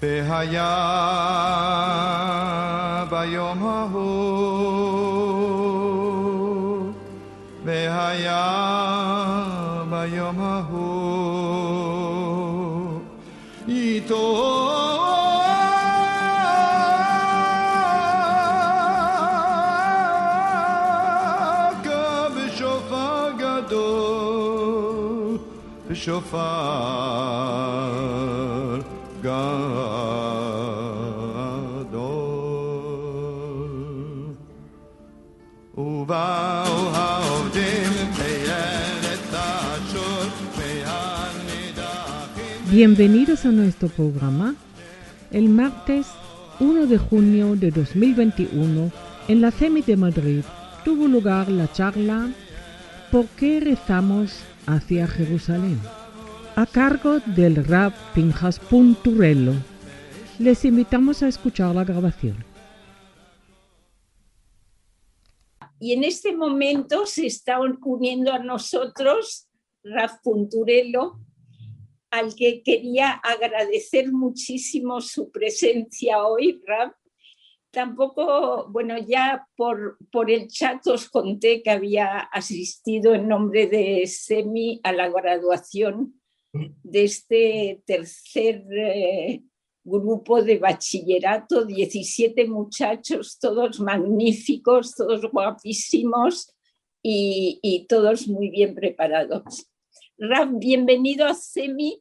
והיה ביום ההוא, והיה ביום ההוא, איתו בשופר גדול, בשופר גדול. ובאו העובדים בארץ אשור והנידחים. Bienvenidos a nuestro programa. El martes 1 de junio de 2021, en la CEMI de Madrid, tuvo lugar la charla ¿Por qué rezamos hacia Jerusalén?, a cargo del Rav Pinchas Punturello. Les invitamos a escuchar la grabación. Y en este momento se está uniendo a nosotros Rav Punturello, al que quería agradecer muchísimo su presencia hoy, Rav. Tampoco, bueno, ya por el chat os conté que había asistido en nombre de SEMI a la graduación de este tercer grupo de bachillerato, 17 muchachos, todos magníficos, todos guapísimos y todos muy bien preparados. Rav, bienvenido a SEMI.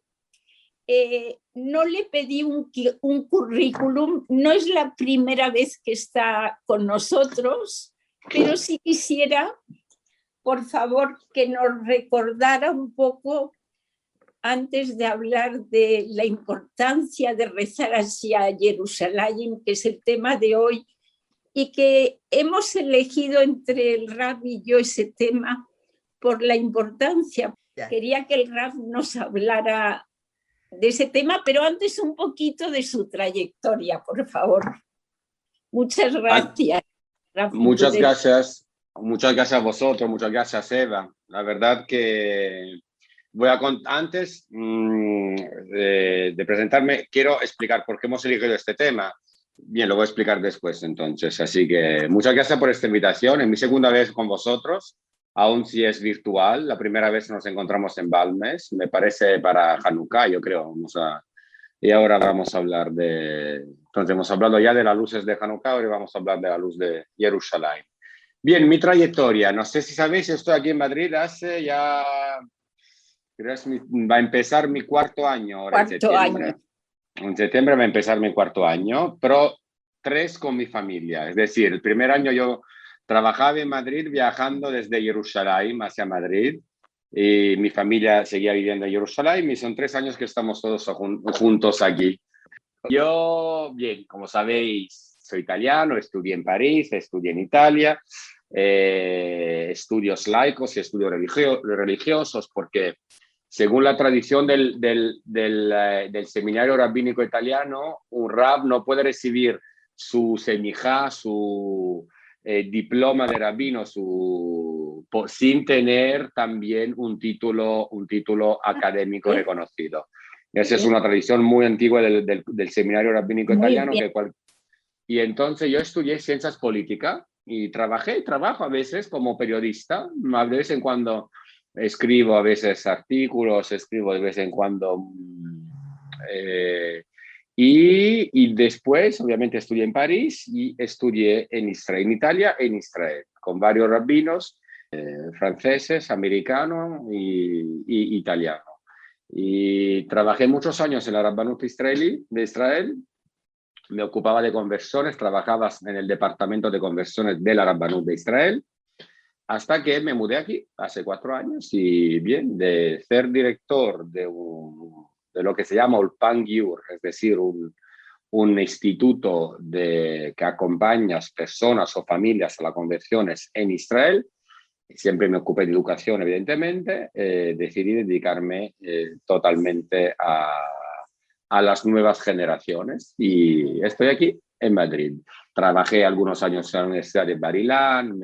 No le pedí un currículum, no es la primera vez que está con nosotros, pero sí quisiera, por favor, que nos recordara un poco, antes de hablar de la importancia de rezar hacia Jerusalén, que es el tema de hoy, y que hemos elegido entre el Rav y yo ese tema por la importancia. Quería que el Rav nos hablara de ese tema, pero antes un poquito de su trayectoria, por favor. Muchas gracias. Muchas gracias a vosotros, muchas gracias, Eva. La verdad que antes de presentarme, quiero explicar por qué hemos elegido este tema. Bien, lo voy a explicar después, entonces. Así que muchas gracias por esta invitación. Es mi segunda vez con vosotros, aún si es virtual. La primera vez nos encontramos en Balmes, me parece para Hanukkah, yo creo. Y ahora vamos a hablar entonces hemos hablado ya de las luces de Hanukkah, ahora vamos a hablar de la luz de Jerusalén. Bien, mi trayectoria. No sé si sabéis, estoy aquí en Madrid hace ya... Va a empezar mi cuarto año ahora en septiembre. En septiembre va a empezar mi cuarto año, pero 3 con mi familia. Es decir, el primer año yo trabajaba en Madrid viajando desde Jerusalén hacia Madrid y mi familia seguía viviendo en Jerusalén y son 3 años que estamos todos juntos aquí. Yo, bien, como sabéis, soy italiano, estudié en París, estudié en Italia, estudios laicos y estudios religiosos porque según la tradición del seminario rabínico italiano, un rab no puede recibir su semijá, su diploma de rabino, sin tener también un título académico reconocido. Esa es una tradición muy antigua del seminario rabínico italiano. Y entonces yo estudié ciencias políticas y trabajo a veces como periodista, a de vez en cuando escribo a veces artículos, escribo de vez en cuando... Y después, obviamente, estudié en París y estudié en Israel, en Italia e en Israel, con varios rabinos franceses, americanos y italianos. Y trabajé muchos años en la Rabbanut israelí de Israel. Me ocupaba de conversiones, trabajaba en el departamento de conversiones de la Rabbanut de Israel, hasta que me mudé aquí hace 4 años y bien, de ser director de lo que se llama Ulpan Giur, es decir, un instituto que acompaña a personas o familias a las conversiones en Israel. Siempre me ocupé de educación, evidentemente. Decidí dedicarme totalmente a las nuevas generaciones y estoy aquí en Madrid. Trabajé algunos años en la Universidad de Bar-Ilan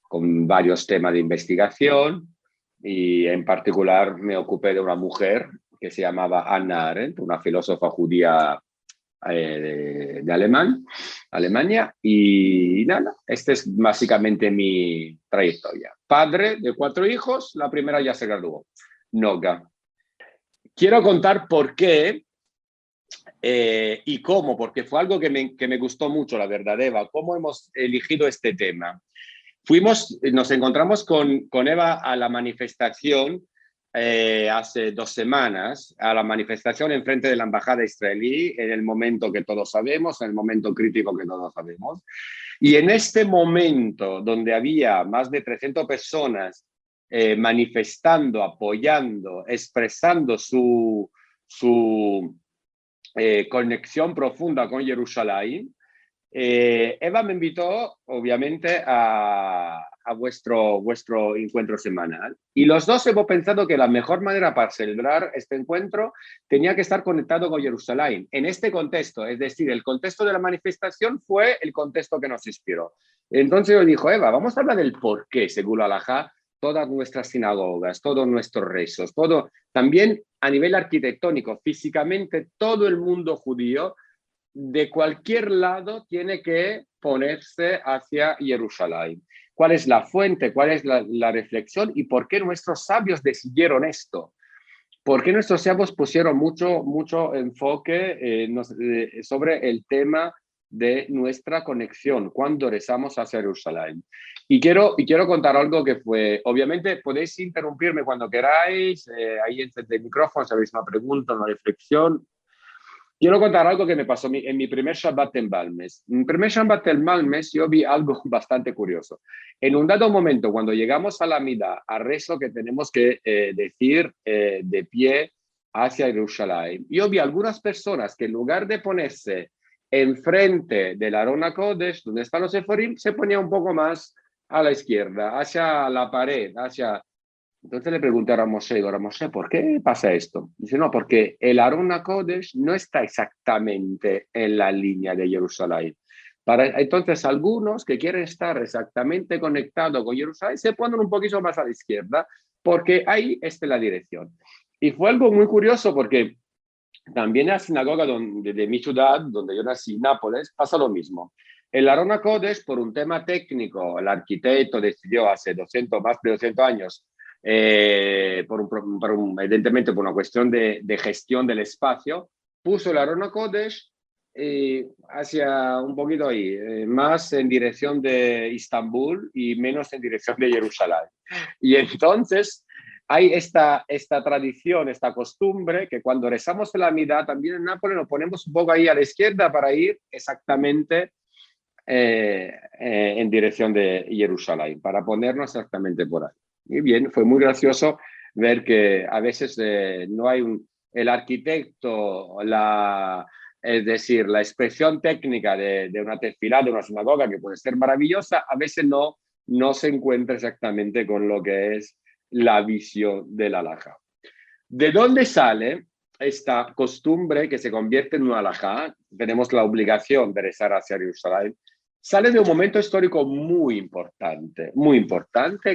con varios temas de investigación y en particular me ocupé de una mujer que se llamaba Hannah Arendt, una filósofa judía de Alemania, y nada, esta es básicamente mi trayectoria. Padre de 4 hijos, la primera ya se graduó, Noga. Quiero contar por qué y cómo, porque fue algo que me gustó mucho, la verdad, Eva, cómo hemos elegido este tema. Nos encontramos con Eva a la manifestación hace 2 semanas, a la manifestación en frente de la embajada israelí, en el momento que todos sabemos, en el momento crítico que todos sabemos. Y en este momento, donde había más de 300 personas manifestando, apoyando, expresando su conexión profunda con Jerusalén, Eva me invitó, obviamente, a vuestro encuentro semanal. Y los dos hemos pensado que la mejor manera para celebrar este encuentro tenía que estar conectado con Jerusalén. En este contexto, es decir, el contexto de la manifestación fue el contexto que nos inspiró. Entonces yo dijo, Eva, vamos a hablar del por qué, según la halajá, todas nuestras sinagogas, todos nuestros rezos, todo, también a nivel arquitectónico, físicamente, todo el mundo judío de cualquier lado tiene que ponerse hacia Jerusalén. ¿Cuál es la fuente? ¿Cuál es la reflexión? ¿Y por qué nuestros sabios decidieron esto? ¿Por qué nuestros sabios pusieron mucho enfoque sobre el tema de nuestra conexión cuando rezamos hacia Jerusalén? Y quiero contar algo que fue, obviamente podéis interrumpirme cuando queráis, ahí entre el micrófono, si habéis una pregunta, una reflexión. Quiero contar algo que me pasó en mi primer Shabbat en Balmes. En mi primer Shabbat en Balmes yo vi algo bastante curioso. En un dado momento, cuando llegamos a la Midá, al rezo que tenemos que decir de pie hacia Jerusalén, yo vi algunas personas que en lugar de ponerse enfrente del Aron HaKodesh, donde están los Eforim, se ponía un poco más a la izquierda, hacia la pared, hacia... Entonces le pregunté a Ramosé, digo, Ramosé, ¿por qué pasa esto? Dice, no, porque el Aron HaKodesh no está exactamente en la línea de Jerusalén. Entonces, algunos que quieren estar exactamente conectados con Jerusalén se ponen un poquito más a la izquierda, porque ahí está la dirección. Y fue algo muy curioso porque también en la sinagoga de mi ciudad, donde yo nací, Nápoles, pasa lo mismo. El Aron HaKodesh, por un tema técnico, el arquitecto decidió hace más de 200 años, evidentemente por una cuestión de gestión del espacio, puso el Aron HaKodesh hacia un poquito ahí, más en dirección de Istambul y menos en dirección de Jerusalén. Y entonces hay esta tradición, esta costumbre, que cuando rezamos la Midá, también en Nápoles nos ponemos un poco ahí a la izquierda para ir exactamente en dirección de Jerusalén, para ponernos exactamente por ahí. Y bien, fue muy gracioso ver que a veces no hay el arquitecto, es decir, la expresión técnica de una tefilá, de una sinagoga, que puede ser maravillosa, a veces no se encuentra exactamente con lo que es la visión de la halajá. ¿De dónde sale esta costumbre que se convierte en una halajá? Tenemos la obligación de rezar hacia Jerusalén. Sale de un momento histórico muy importante,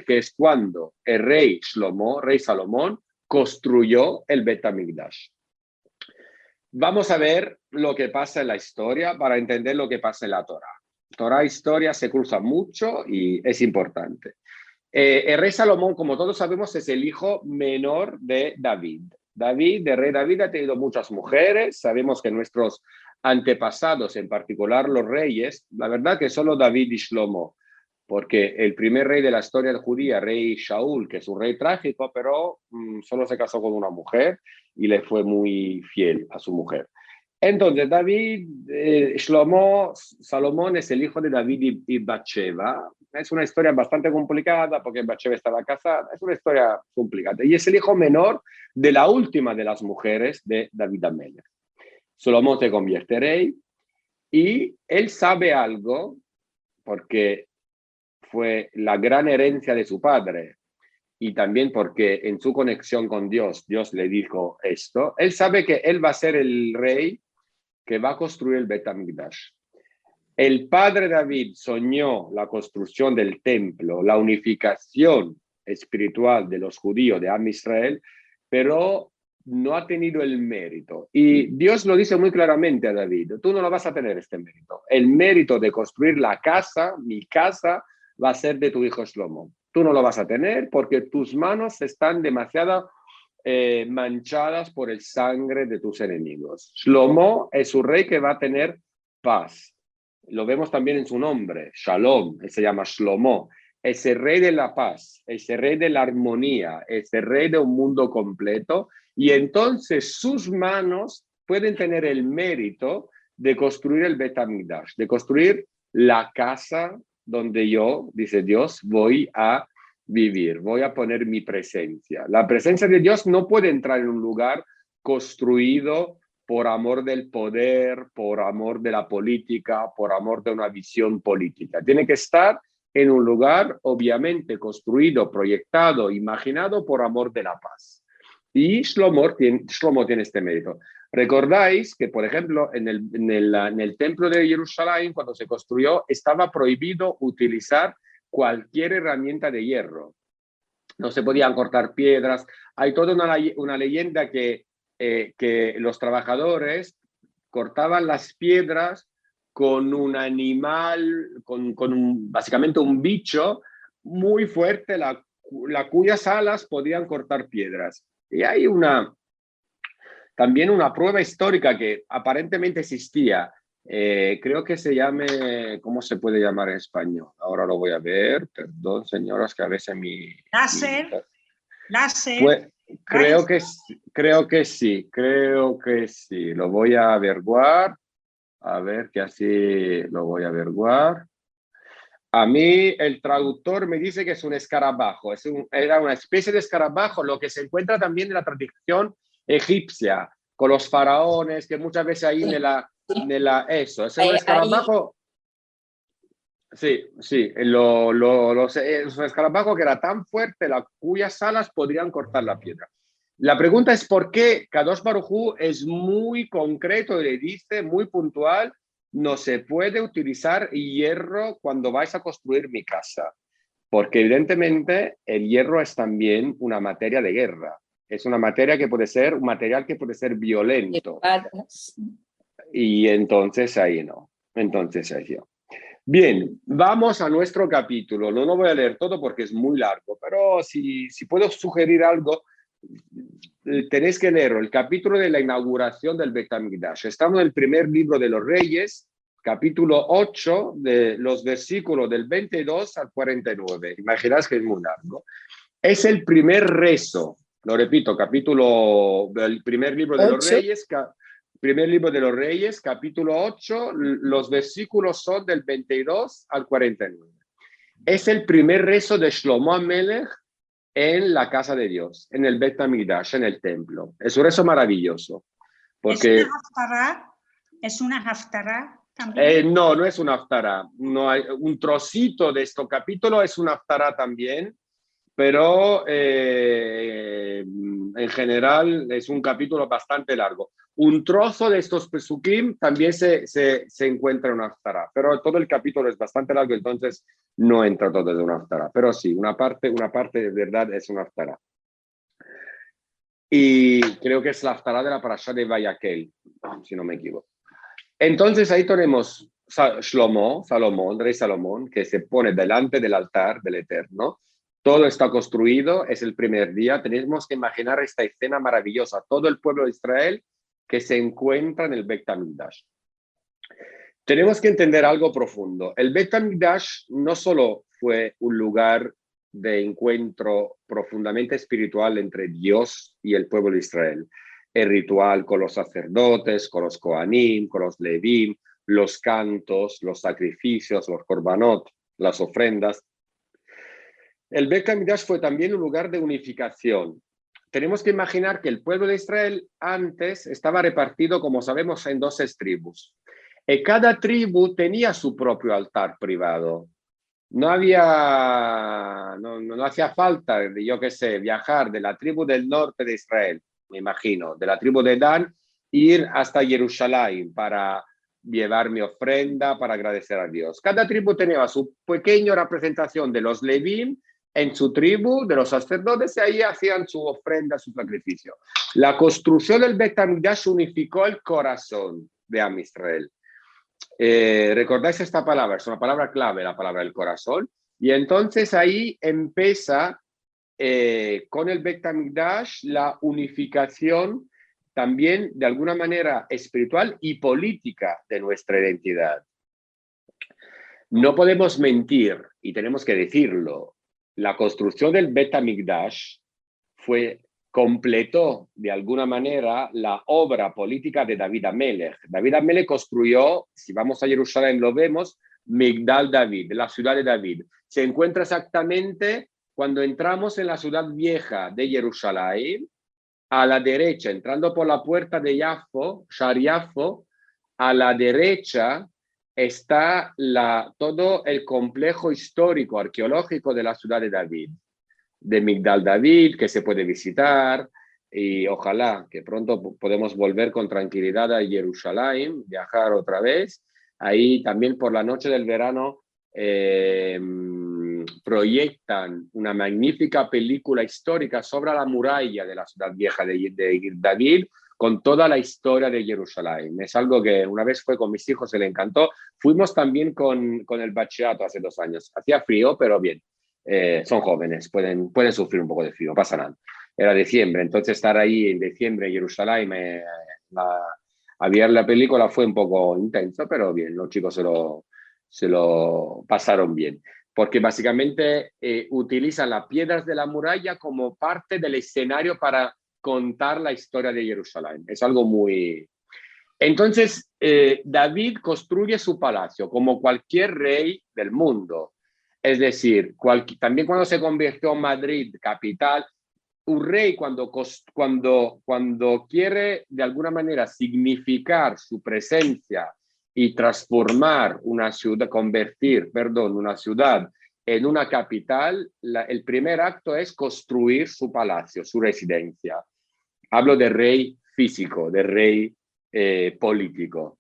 que es cuando el rey Salomón, construyó el Bet HaMikdash. Vamos a ver lo que pasa en la historia para entender lo que pasa en la Torá. Torá e historia se cruzan mucho y es importante. El rey Salomón, como todos sabemos, es el hijo menor de David. El rey David ha tenido muchas mujeres. Sabemos que nuestros antepasados, en particular los reyes, la verdad que solo David y Shlomo, porque el primer rey de la historia judía, rey Shaul, que es un rey trágico, pero solo se casó con una mujer y le fue muy fiel a su mujer. Entonces, Salomón es el hijo de David y Bathsheba. Es una historia bastante complicada porque Bathsheba estaba casada. Es una historia complicada. Y es el hijo menor de la última de las mujeres de David Amelech. Salomón se convierte en rey y él sabe algo porque fue la gran herencia de su padre y también porque en su conexión con Dios le dijo esto. Él sabe que él va a ser el rey que va a construir el Bet HaMikdash. El padre David soñó la construcción del templo, la unificación espiritual de los judíos de Am Israel, pero no ha tenido el mérito. Y Dios lo dice muy claramente a David, tú no lo vas a tener este mérito. El mérito de construir la casa, mi casa, va a ser de tu hijo Shlomo. Tú no lo vas a tener porque tus manos están demasiado manchadas por el sangre de tus enemigos. Shlomo es un rey que va a tener paz. Lo vemos también en su nombre, Shalom, él se llama Shlomo. Es el rey de la paz, es el rey de la armonía, es el rey de un mundo completo. Y entonces sus manos pueden tener el mérito de construir el Bet HaMikdash, de construir la casa donde yo, dice Dios, voy a vivir, voy a poner mi presencia. La presencia de Dios no puede entrar en un lugar construido por amor del poder, por amor de la política, por amor de una visión política. Tiene que estar en un lugar obviamente construido, proyectado, imaginado por amor de la paz. Y Shlomo tiene este mérito. Recordáis que, por ejemplo, en el templo de Jerusalén, cuando se construyó, estaba prohibido utilizar cualquier herramienta de hierro. No se podían cortar piedras. Hay toda una leyenda que los trabajadores cortaban las piedras con un animal, básicamente un bicho muy fuerte, cuyas alas podían cortar piedras. Y hay también una prueba histórica que aparentemente existía. Creo que se llame, ¿cómo se puede llamar en español? Ahora lo voy a ver, perdón, señoras, que a veces Láser. Creo que sí. Lo voy a averiguar. A ver, que así lo voy a averiguar. A mí el traductor me dice que es un escarabajo. Era una especie de escarabajo, lo que se encuentra también en la tradición egipcia, con los faraones, que muchas veces ahí eso, es un escarabajo. Sí, es un escarabajo que era tan fuerte, cuyas alas podrían cortar la piedra. La pregunta es por qué Kadosh Baruj Hu es muy concreto y le dice, muy puntual, no se puede utilizar hierro cuando vais a construir mi casa. Porque evidentemente el hierro es también una materia de guerra. Es una materia que puede ser, un material que puede ser violento. Y entonces ahí no. Bien, vamos a nuestro capítulo. No lo voy a leer todo porque es muy largo, pero si puedo sugerir algo, tenéis que leer el capítulo de la inauguración del Bet HaMikdash. Estamos en el primer libro de los Reyes, capítulo 8, de los versículos del 22 al 49. Imaginad que es muy largo. Es el primer rezo, lo repito, el primer libro de los Reyes, primer libro de los Reyes, capítulo 8, los versículos son del 22 al 49. Es el primer rezo de Shlomo HaMelech en la casa de Dios, en el Bet HaMikdash, en el templo. Es un rezo maravilloso. Porque, ¿Es una haftará también? no es una haftará. No hay, un trocito de este capítulo es una haftará también, pero en general es un capítulo bastante largo. Un trozo de estos pesukim también se encuentra en una haftará, pero todo el capítulo es bastante largo, entonces no entra todo de una haftará. Pero sí, una parte de verdad es una haftará. Y creo que es la haftará de la parashá de Vayakel, si no me equivoco. Entonces ahí tenemos Salomón, rey Salomón, que se pone delante del altar del Eterno. Todo está construido, es el primer día. Tenemos que imaginar esta escena maravillosa. Todo el pueblo de Israel que se encuentra en el Bet HaMikdash. Tenemos que entender algo profundo. El Bet HaMikdash no solo fue un lugar de encuentro profundamente espiritual entre Dios y el pueblo de Israel. El ritual con los sacerdotes, con los Kohanim, con los Levim, los cantos, los sacrificios, los korbanot, las ofrendas. El Bet HaMikdash fue también un lugar de unificación. Tenemos que imaginar que el pueblo de Israel antes estaba repartido, como sabemos, en 12 tribus. Y cada tribu tenía su propio altar privado. No hacía falta, yo qué sé, viajar de la tribu del norte de Israel, me imagino, de la tribu de Dan, ir hasta Jerusalén para llevar mi ofrenda, para agradecer a Dios. Cada tribu tenía su pequeña representación de los Levim, en su tribu de los sacerdotes y ahí hacían su ofrenda, su sacrificio. La construcción del Bet HaMikdash unificó el corazón de Am Israel. ¿Recordáis esta palabra? Es una palabra clave, la palabra del corazón. Y entonces ahí empieza con el Bet HaMikdash la unificación también de alguna manera espiritual y política de nuestra identidad. No podemos mentir y tenemos que decirlo. La construcción del Bet HaMikdash completó de alguna manera la obra política de David HaMelech. David HaMelech construyó, si vamos a Jerusalén lo vemos, Migdal David, la ciudad de David. Se encuentra exactamente cuando entramos en la ciudad vieja de Jerusalén, a la derecha, entrando por la puerta de Yafo, Shar Yafo, a la derecha está todo el complejo histórico, arqueológico de la ciudad de David, de Migdal David, que se puede visitar, y ojalá que pronto podamos volver con tranquilidad a Jerusalén, viajar otra vez. Ahí también por la noche del verano proyectan una magnífica película histórica sobre la muralla de la ciudad vieja de David, con toda la historia de Jerusalén. Es algo que una vez fue con mis hijos, se le encantó. Fuimos también con el bachillerato hace 2 años. Hacía frío, pero bien. Son jóvenes, pueden sufrir un poco de frío, no pasa nada. Era diciembre, entonces estar ahí en diciembre en Jerusalén a ver la película fue un poco intenso, pero bien, los chicos se lo pasaron bien. Porque básicamente utilizan las piedras de la muralla como parte del escenario para contar la historia de Jerusalén. Es algo muy... Entonces, David construye su palacio como cualquier rey del mundo. Es decir, también cuando se convirtió en Madrid capital, un rey cuando quiere de alguna manera significar su presencia y transformar una ciudad, una ciudad en una capital, el primer acto es construir su palacio, su residencia. Hablo de rey físico, de rey político.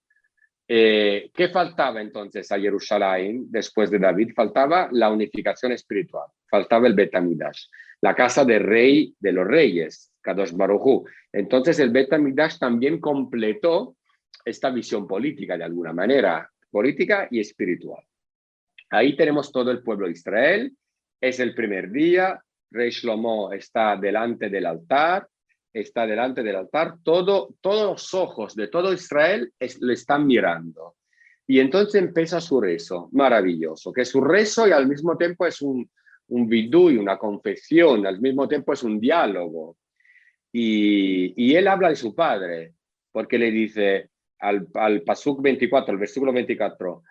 ¿Qué faltaba entonces a Jerusalén después de David? Faltaba la unificación espiritual, faltaba el Bet HaMikdash, la casa del rey de los reyes, Kadosh Baruj Hu. Entonces el Bet HaMikdash también completó esta visión política de alguna manera, política y espiritual. Ahí tenemos todo el pueblo de Israel, es el primer día, Rey Shlomo está delante del altar, todos los ojos de todo Israel le están mirando. Y entonces empieza su rezo, maravilloso, que es un rezo y al mismo tiempo es un vidui, una confesión, al mismo tiempo es un diálogo. Y él habla de su padre, porque le dice al Pasuk 24, al versículo 24,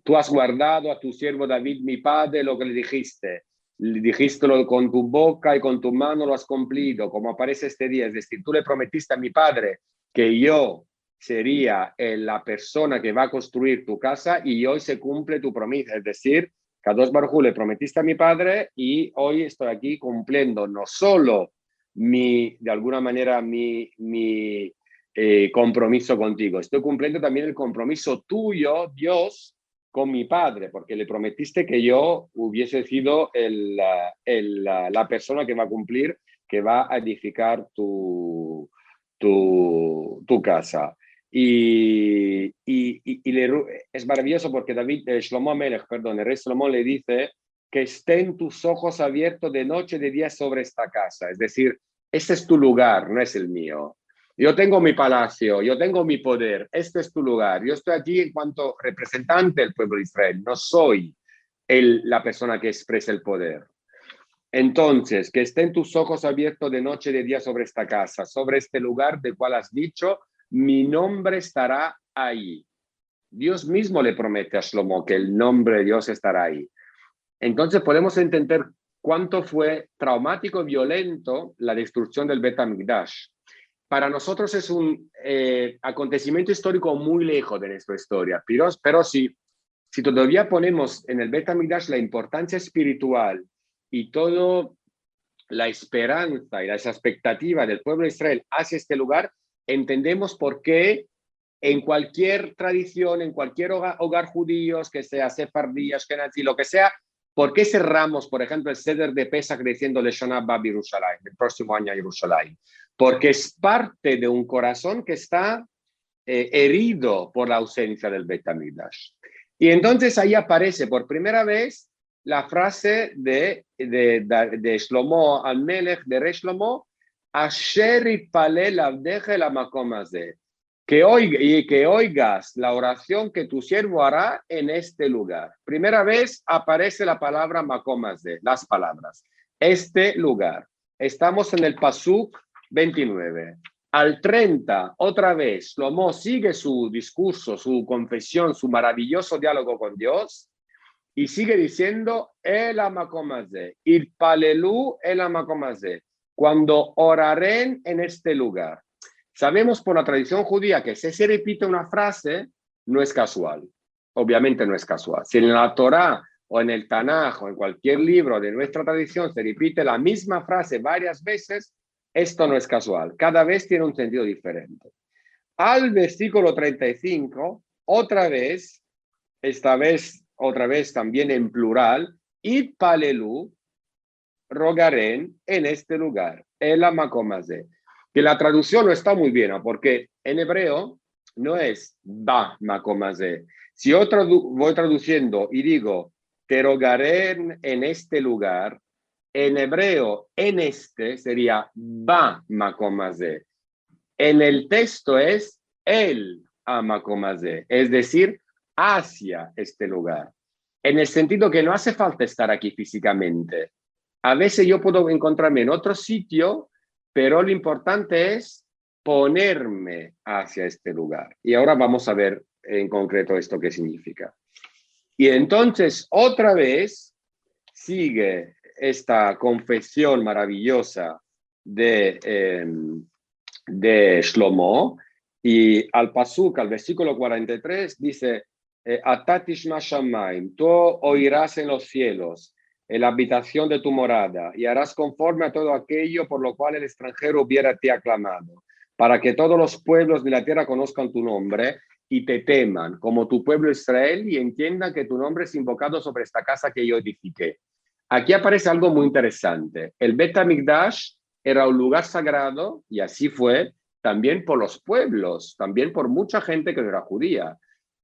tú has guardado a tu siervo David, mi padre, lo que le dijiste con tu boca y con tu mano lo has cumplido, como aparece este día. Es decir, tú le prometiste a mi padre que yo sería la persona que va a construir tu casa y hoy se cumple tu promesa. Es decir, Kadosh Baruj Hu, le prometiste a mi padre y hoy estoy aquí cumpliendo no solo de alguna manera mi compromiso contigo, estoy cumpliendo también el compromiso tuyo, Dios, con mi padre, porque le prometiste que yo hubiese sido la persona que va a cumplir, que va a edificar tu casa. Y es maravilloso porque Shlomo HaMelech, el rey Shlomo le dice que estén tus ojos abiertos de noche y de día sobre esta casa. Es decir, este es tu lugar, no es el mío. Yo tengo mi palacio, yo tengo mi poder, este es tu lugar. Yo estoy aquí en cuanto representante del pueblo de Israel, no soy la persona que expresa el poder. Entonces, que estén tus ojos abiertos de noche y de día sobre esta casa, sobre este lugar del cual has dicho, mi nombre estará ahí. Dios mismo le promete a Shlomo que el nombre de Dios estará ahí. Entonces podemos entender cuánto fue traumático y violento la destrucción del Bet HaMikdash. Para nosotros es un acontecimiento histórico muy lejos de nuestra historia, pero si todavía ponemos en el Bet HaMikdash la importancia espiritual y toda la esperanza y las expectativas del pueblo de Israel hacia este lugar, entendemos por qué en cualquier tradición, en cualquier hogar judío, que sea sefardí, ashkenazí, lo que sea, ¿por qué cerramos, por ejemplo, el Seder de Pesach diciendo Leshana Haba Yerushalayim, el próximo año a Jerusalén? Porque es parte de un corazón que está herido por la ausencia del Beit HaMikdash. Y entonces ahí aparece por primera vez la frase de Shlomo al-Melech, de Rey Shlomo, Asher itpalel avdeja el hamakom hazeh, que oigas la oración que tu siervo hará en este lugar. Primera vez aparece la palabra makom hazeh, las palabras, este lugar. Estamos en el Pasuk 29. Al 30, otra vez, Shlomo sigue su discurso, su confesión, su maravilloso diálogo con Dios y sigue diciendo, el hamakom hazeh, itpalelu el hamakom hazeh, cuando oraren en este lugar. Sabemos por la tradición judía que si se repite una frase, no es casual. Obviamente no es casual. Si en la Torá o en el Tanaj o en cualquier libro de nuestra tradición se repite la misma frase varias veces, esto no es casual. Cada vez tiene un sentido diferente. Al versículo 35, otra vez, esta vez, otra vez también en plural, itpalelu, rogaren en este lugar, el hamakom hazeh. Que la traducción no está muy bien, porque en hebreo no es ba makom hazeh. Si yo voy traduciendo y digo, te rogaré en este lugar, en hebreo, en este sería ba makom hazeh. En el texto es el hamakom hazeh, es decir, hacia este lugar. En el sentido que no hace falta estar aquí físicamente. A veces yo puedo encontrarme en otro sitio, pero lo importante es ponerme hacia este lugar. Y ahora vamos a ver en concreto esto qué significa. Y entonces, otra vez, sigue esta confesión maravillosa de Shlomo, y al Pasuk, al versículo 43, dice, Ata tishma shamayim, tú oirás en los cielos, en la habitación de tu morada, y harás conforme a todo aquello por lo cual el extranjero hubiera te aclamado, para que todos los pueblos de la tierra conozcan tu nombre y te teman, como tu pueblo Israel, y entiendan que tu nombre es invocado sobre esta casa que yo edifiqué. Aquí aparece algo muy interesante. El Beit HaMikdash era un lugar sagrado, y así fue, también por los pueblos, también por mucha gente que no era judía.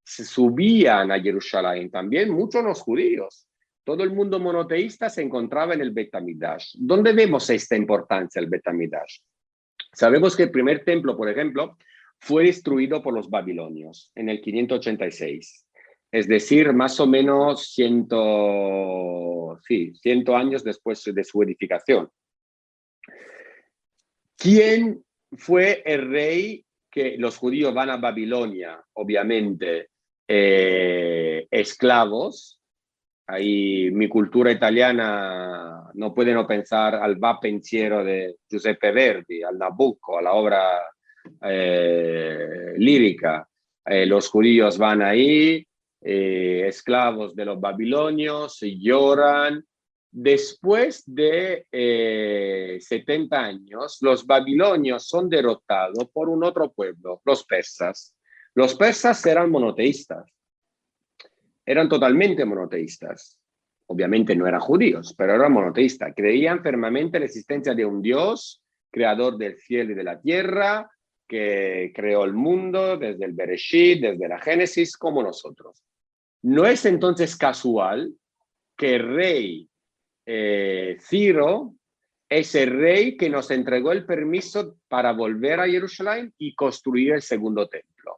Se subían a Jerusalén, también muchos los judíos. Todo el mundo monoteísta se encontraba en el Beit HaMikdash. ¿Dónde vemos esta importancia del Beit HaMikdash? Sabemos que el primer templo, por ejemplo, fue destruido por los babilonios en el 586. Es decir, más o menos 100 años después de su edificación. ¿Quién fue el rey que los judíos van a Babilonia? Obviamente, esclavos. Ahí mi cultura italiana no puede no pensar al Va Pensiero de Giuseppe Verdi, al Nabucco, a la obra lírica. Los judíos van ahí, esclavos de los babilonios, lloran. Después de 70 años, los babilonios son derrotados por un otro pueblo, los persas. Los persas eran monoteístas. Eran totalmente monoteístas. Obviamente no eran judíos, pero eran monoteístas. Creían firmemente en la existencia de un Dios, creador del cielo y de la tierra, que creó el mundo desde el Bereshit, desde la Génesis, como nosotros. No es entonces casual que el rey Ciro es el rey que nos entregó el permiso para volver a Jerusalén y construir el segundo templo.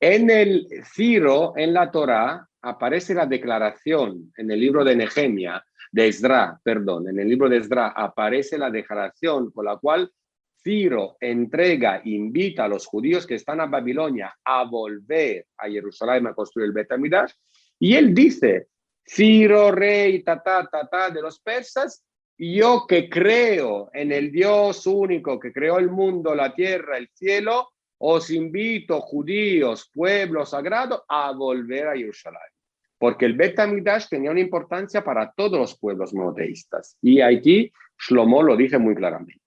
En el Ciro, en la Torá, aparece la declaración, en el libro de Nehemia, en el libro de Esdra, aparece la declaración con la cual Ciro invita a los judíos que están a Babilonia a volver a Jerusalén a construir el Beit HaMikdash, y él dice, Ciro, rey, de los persas, yo que creo en el Dios único que creó el mundo, la tierra, el cielo, os invito, judíos, pueblo sagrado, a volver a Jerusalén. Porque el Beit HaMikdash tenía una importancia para todos los pueblos monoteístas. Y aquí Shlomo lo dice muy claramente.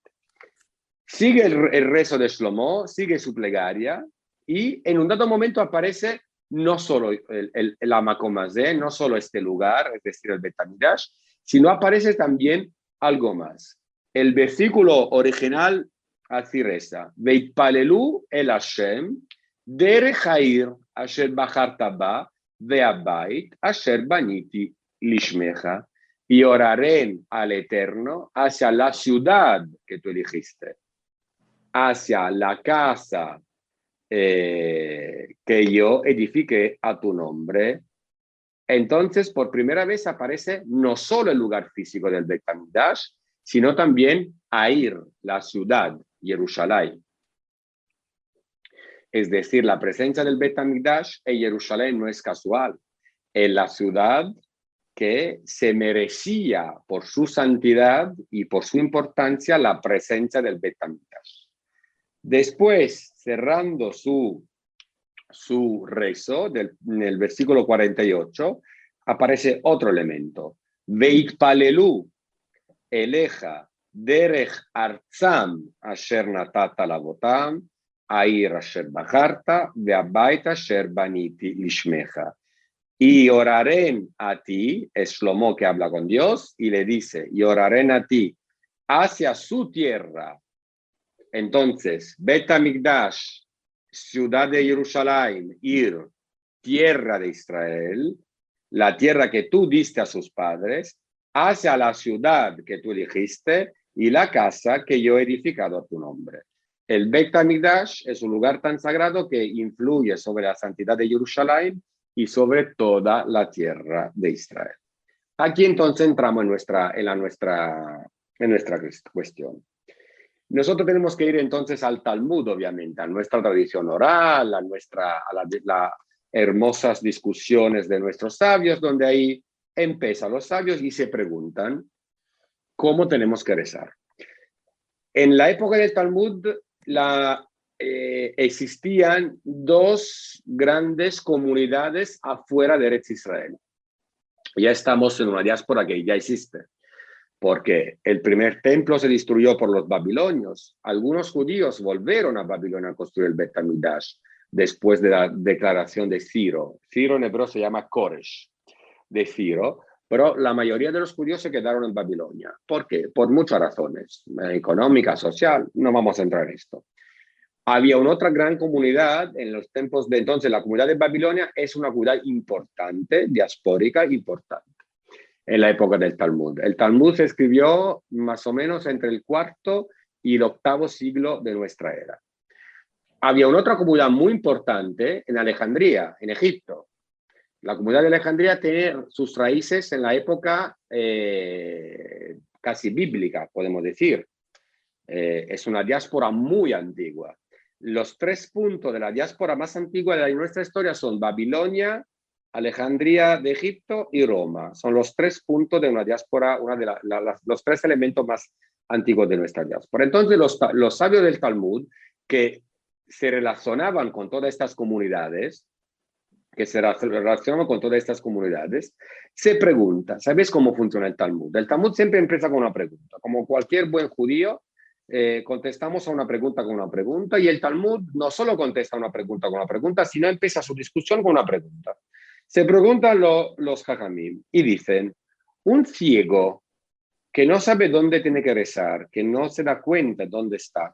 Sigue el rezo de Shlomo, sigue su plegaria, y en un dado momento aparece no solo el Amakom Hazeh, no solo este lugar, es decir, el Bet HaMikdash, sino aparece también algo más. El versículo original así reza: Veitpalelu el Hashem derech ha'ir asher bacharta ba ve'abayit asher baniti lishmecha, y oraré al Eterno hacia la ciudad que tú elegiste, hacia la casa que yo edifiqué a tu nombre. Entonces, por primera vez aparece no solo el lugar físico del Bet HaMikdash, sino también Air, la ciudad, Jerusalén. Es decir, la presencia del Bet HaMikdash en Jerusalén no es casual. Es la ciudad que se merecía por su santidad y por su importancia la presencia del Bet HaMikdash. Después, cerrando su rezo, en el versículo 48, aparece otro elemento. Veitpalelu eleja derech arzam asher natata lavotam, air asher bacharta, ve'abayit asher baniti lishmecha. Y oraré a ti, es Shlomo que habla con Dios, y le dice, y oraré a ti hacia su tierra. Entonces, Bet HaMikdash, ciudad de Jerusalén, Ir, tierra de Israel, la tierra que tú diste a sus padres, hacia la ciudad que tú elegiste y la casa que yo he edificado a tu nombre. El Bet HaMikdash es un lugar tan sagrado que influye sobre la santidad de Jerusalén y sobre toda la tierra de Israel. Aquí entonces entramos en nuestra cuestión. Nosotros tenemos que ir entonces al Talmud, obviamente, a nuestra tradición oral, a las hermosas discusiones de nuestros sabios, donde ahí empiezan los sabios y se preguntan cómo tenemos que rezar. En la época del Talmud existían dos grandes comunidades afuera de Eretz Israel. Ya estamos en una diáspora que ya existe, porque el primer templo se destruyó por los babilonios. Algunos judíos volvieron a Babilonia a construir el Bet HaMikdash después de la declaración de Ciro. Ciro en hebreo se llama Koresh, de Ciro, pero la mayoría de los judíos se quedaron en Babilonia. ¿Por qué? Por muchas razones, económica, social, no vamos a entrar en esto. Había una otra gran comunidad en los tiempos de entonces. La comunidad de Babilonia es una comunidad importante, diaspórica, importante, en la época del Talmud. El Talmud se escribió más o menos entre el IV y el VIII siglo de nuestra era. Había una otra comunidad muy importante en Alejandría, en Egipto. La comunidad de Alejandría tiene sus raíces en la época casi bíblica, podemos decir. Es una diáspora muy antigua. Los 3 puntos de la diáspora más antigua de nuestra historia son Babilonia, Alejandría de Egipto y Roma. Son los 3 puntos de una diáspora, los 3 elementos más antiguos de nuestra diáspora. Entonces los sabios del Talmud que se relacionaban con todas estas comunidades, se preguntan, ¿sabes cómo funciona el Talmud? El Talmud siempre empieza con una pregunta. Como cualquier buen judío, contestamos a una pregunta con una pregunta, y el Talmud no solo contesta una pregunta con una pregunta, sino empieza su discusión con una pregunta. Se preguntan los Jajamim y dicen, un ciego que no sabe dónde tiene que rezar, que no se da cuenta dónde está,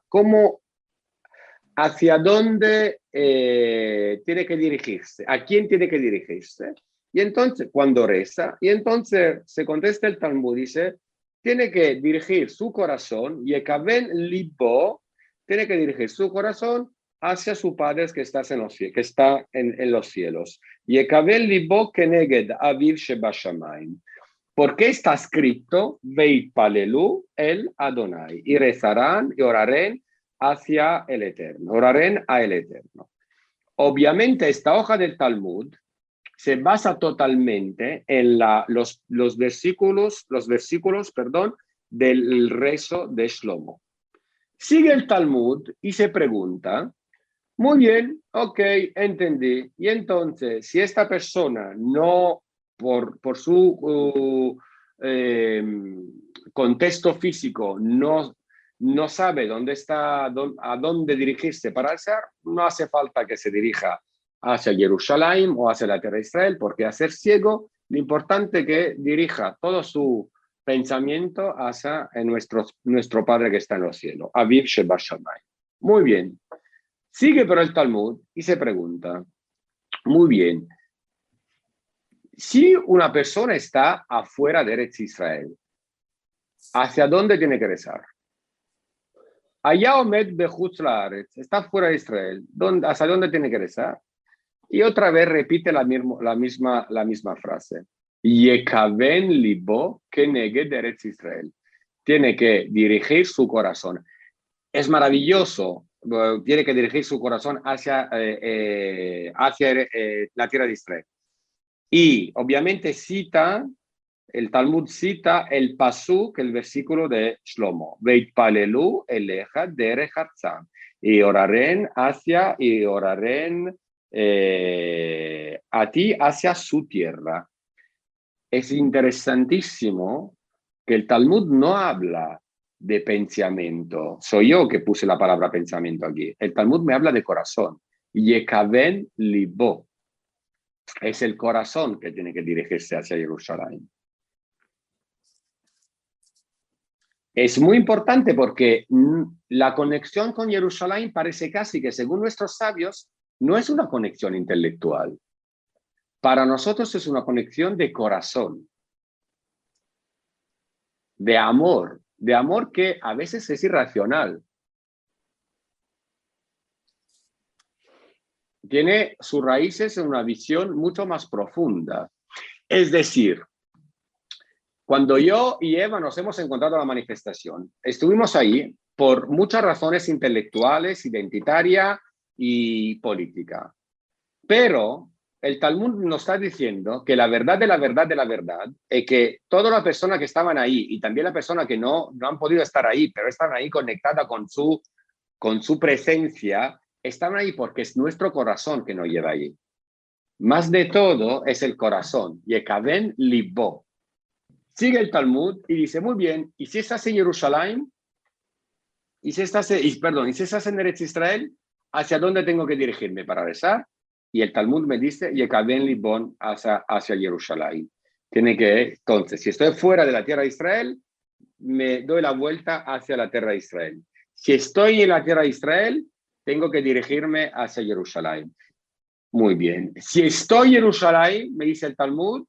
hacia dónde tiene que dirigirse, a quién tiene que dirigirse, y entonces cuando reza, y entonces se contesta el Talmud, dice, tiene que dirigir su corazón, Yekaven Libo, tiene que dirigir su corazón hacia su Padre que está en los cielos. Yekaven Libo Keneged Aviv Sheba Shamayim. ¿Por qué está escrito Veitpalelu el Adonai? Y rezarán y orarán hacia el Eterno, orarán a el Eterno. Obviamente esta hoja del Talmud se basa totalmente en los versículos, del rezo de Shlomo. Sigue el Talmud y se pregunta, muy bien, ok, entendí. Y entonces, si esta persona no, por su contexto físico, no no sabe dónde está, a dónde dirigirse para rezar, no hace falta que se dirija hacia Jerusalén o hacia la tierra de Israel, porque a ser ciego, lo importante es que dirija todo su pensamiento hacia nuestro Padre que está en los cielos, Aviv Sheba Shamayim. Muy bien. Sigue por el Talmud y se pregunta, muy bien, si una persona está afuera de Eretz Israel, ¿hacia dónde tiene que rezar? Allá Omed Bechutz Laaretz, está fuera de Israel, ¿hacia dónde tiene que rezar? Y otra vez repite la misma frase. Yekaven libo keneged Eretz Israel. Tiene que dirigir su corazón. Es maravilloso. Tiene que dirigir su corazón hacia la tierra de Israel. Y obviamente el Talmud cita el pasuk, el versículo de Shlomo. Veitpalelu eleja derech artzam. Y oraren a ti hacia su tierra. Es interesantísimo que el Talmud no habla de pensamiento. Soy yo que puse la palabra pensamiento aquí. El Talmud me habla de corazón. Yekaven libo. Es el corazón que tiene que dirigirse hacia Jerusalén. Es muy importante porque la conexión con Jerusalén parece casi que, según nuestros sabios, no es una conexión intelectual. Para nosotros es una conexión de corazón, de amor que a veces es irracional. Tiene sus raíces en una visión mucho más profunda. Es decir, cuando yo y Eva nos hemos encontrado en la manifestación, estuvimos ahí por muchas razones intelectuales, identitarias y política. Pero el Talmud nos está diciendo que la verdad de la verdad de la verdad es que todas las personas que estaban ahí y también las personas que no han podido estar ahí, pero están ahí conectadas con su presencia, están ahí porque es nuestro corazón que nos lleva allí. Más de todo es el corazón. Yekaven libo. Sigue el Talmud y dice, muy bien, ¿y si estás en Jerusalén? ¿Y si estás en Eretz Israel? ¿Hacia dónde tengo que dirigirme para rezar? Y el Talmud me dice, Yekaven libon hacia Jerusalén. Entonces, si estoy fuera de la tierra de Israel, me doy la vuelta hacia la tierra de Israel. Si estoy en la tierra de Israel, tengo que dirigirme hacia Jerusalén. Muy bien. Si estoy en Jerusalén, me dice el Talmud,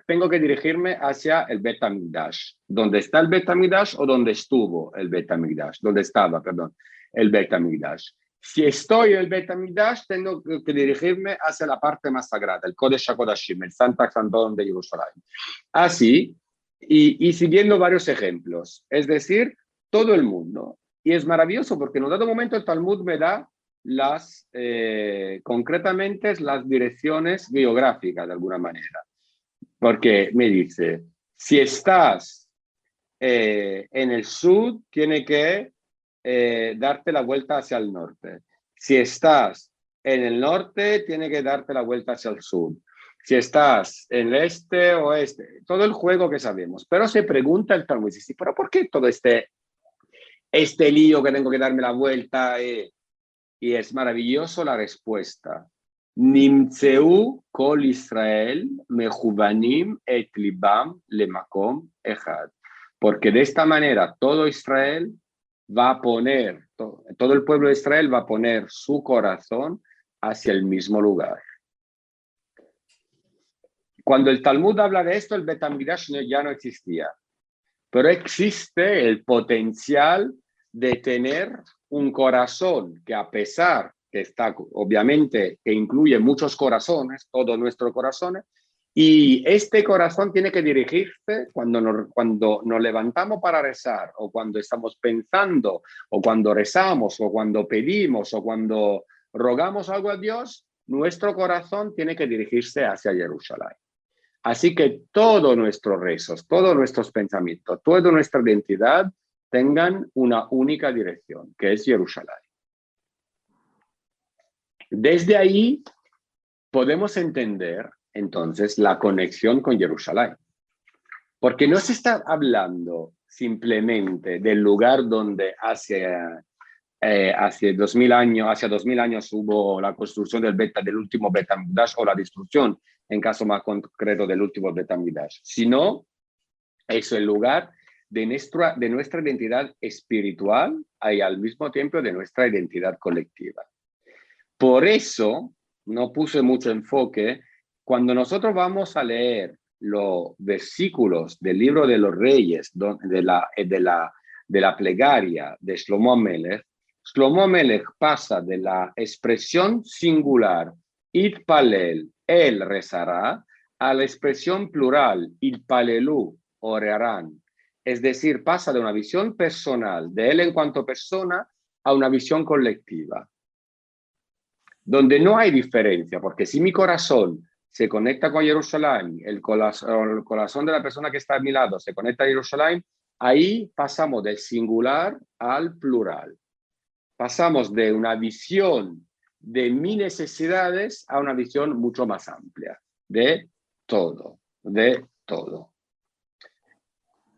tengo que dirigirme hacia el Bet HaMikdash. ¿Dónde está el Bet HaMikdash o dónde estuvo el Bet HaMikdash? ¿Dónde estaba, perdón, el Bet HaMikdash? Si estoy en el Bet HaMikdash, tengo que dirigirme hacia la parte más sagrada, el Kodesh HaKodashim, el Santa Santón de Jerusalén. Así, y siguiendo varios ejemplos. Es decir, todo el mundo. Y es maravilloso porque en un dado momento el Talmud me da concretamente las direcciones geográficas de alguna manera. Porque me dice, si estás en el sur, tiene que darte la vuelta hacia el norte. Si estás en el norte, tiene que darte la vuelta hacia el sur. Si estás en el este, oeste, todo el juego que sabemos. Pero se pregunta el Talmud, dice, ¿pero por qué todo este lío que tengo que darme la vuelta? Y es maravilloso la respuesta. Nimtzeu kol Israel mechuvanim et libam lemakom echad. Porque de esta manera todo Israel va a poner, todo el pueblo de Israel va a poner su corazón hacia el mismo lugar. Cuando el Talmud habla de esto, el Bet HaMikdash ya no existía. Pero existe el potencial de tener un corazón que, a pesar que está, obviamente, que incluye muchos corazones, todos nuestros corazones, y este corazón tiene que dirigirse cuando nos levantamos para rezar, o cuando estamos pensando, o cuando rezamos, o cuando pedimos, o cuando rogamos algo a Dios, nuestro corazón tiene que dirigirse hacia Jerusalén. Así que todos nuestros rezos, todos nuestros pensamientos, toda nuestra identidad tengan una única dirección, que es Jerusalén. Desde ahí podemos entender entonces la conexión con Jerusalén. Porque no se está hablando simplemente del lugar donde hacia 2000 años hubo la construcción del último Bet HaMikdash, o la destrucción, en caso más concreto, del último Bet HaMikdash, sino es el lugar de nuestra identidad espiritual y al mismo tiempo de nuestra identidad colectiva. Por eso no puse mucho enfoque cuando nosotros vamos a leer los versículos del libro de los Reyes, de la plegaria de Shlomo Amelech. Shlomo Amelech pasa de la expresión singular Itpalel, él rezará, a la expresión plural Itpalelu, orarán. Es decir, pasa de una visión personal de él en cuanto persona a una visión colectiva, donde no hay diferencia, porque si mi corazón se conecta con Jerusalén, el corazón de la persona que está a mi lado se conecta a Jerusalén, ahí pasamos del singular al plural. Pasamos de una visión de mis necesidades a una visión mucho más amplia, de todo, de todo.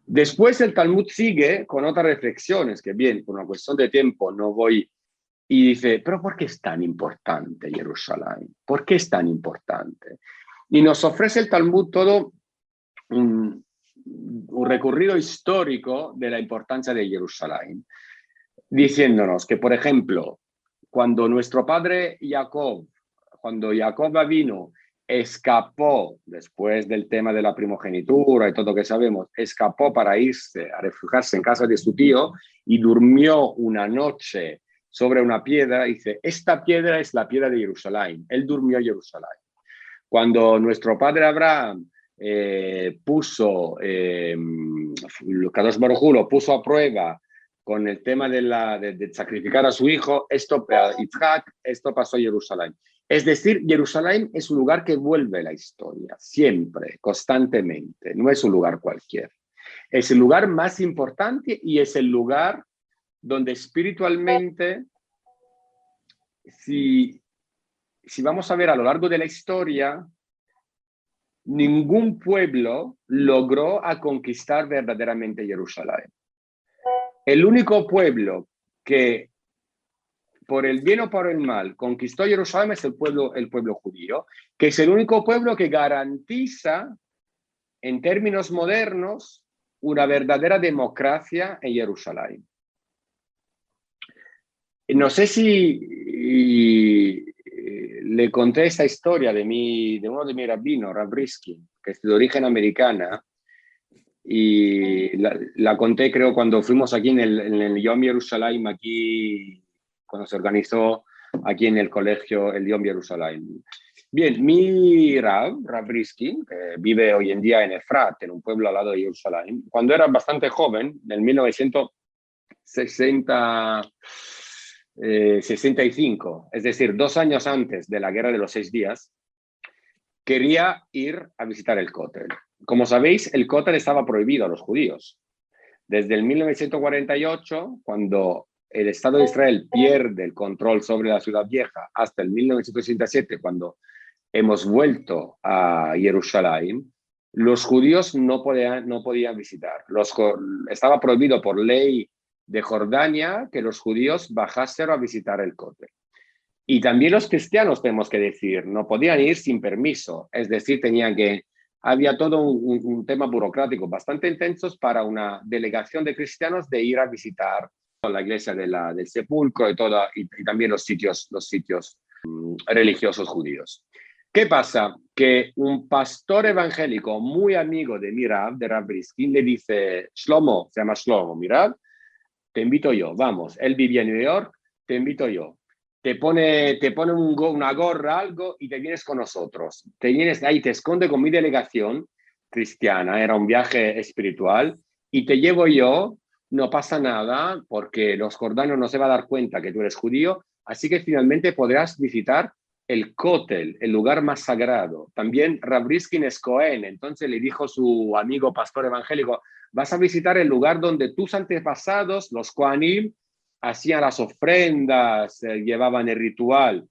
Después el Talmud sigue con otras reflexiones, que bien, por una cuestión de tiempo no voy, y dice, pero ¿por qué es tan importante Jerusalén? ¿Por qué es tan importante? Y nos ofrece el Talmud todo un recorrido histórico de la importancia de Jerusalén, diciéndonos que, por ejemplo, cuando nuestro padre Jacob, cuando Jacob vino, escapó después del tema de la primogenitura y todo lo que sabemos, escapó para irse a refugiarse en casa de su tío y durmió una noche sobre una piedra, dice, esta piedra es la piedra de Jerusalén. Él durmió en Jerusalén. Cuando nuestro padre Abraham Kadosh Baruj Hu lo puso a prueba con el tema de sacrificar a su hijo, Yitzhak, esto pasó a Jerusalén. Es decir, Jerusalén es un lugar que vuelve a la historia, siempre, constantemente, no es un lugar cualquiera. Es el lugar más importante y es el lugar donde espiritualmente, si vamos a ver a lo largo de la historia, ningún pueblo logró conquistar verdaderamente Jerusalén. El único pueblo que, por el bien o por el mal, conquistó Jerusalén es el pueblo judío, que es el único pueblo que garantiza, en términos modernos, una verdadera democracia en Jerusalén. No sé si le conté esta historia de uno de mis rabinos, Rav Riskin, que es de origen americana, y la conté creo cuando fuimos aquí en el Yom Jerusalén, aquí cuando se organizó aquí en el colegio el Yom Jerusalén. Bien, mi Rav Riskin, que vive hoy en día en Efrat, en un pueblo al lado de Jerusalén, cuando era bastante joven, en 1965, es decir, 2 años antes de la Guerra de los 6 días, quería ir a visitar el Kotel. Como sabéis, el Kotel estaba prohibido a los judíos. Desde el 1948, cuando el Estado de Israel pierde el control sobre la Ciudad Vieja, hasta el 1967, cuando hemos vuelto a Jerusalén, los judíos no podían visitar. Estaba prohibido por ley de Jordania que los judíos bajasen a visitar el Kotel. Y también los cristianos, tenemos que decir, no podían ir sin permiso, es decir, había todo un tema burocrático bastante intenso para una delegación de cristianos de ir a visitar la iglesia del Sepulcro y también los sitios religiosos judíos. ¿Qué pasa? Que un pastor evangélico muy amigo de Rav Riskin, le dice, Shlomo, se llama Shlomo, mirad, te invito yo, vamos, él vivía en New York, te invito yo. Te pone una gorra, algo, y te vienes con nosotros. Te vienes ahí, te esconde con mi delegación cristiana, era un viaje espiritual, y te llevo yo, no pasa nada, porque los jordanos no se van a dar cuenta que tú eres judío, así que finalmente podrás visitar el Kotel, el lugar más sagrado. También Rav Riskin es Cohen, entonces le dijo su amigo pastor evangélico, vas a visitar el lugar donde tus antepasados, los Kohanim, hacían las ofrendas, llevaban el ritual.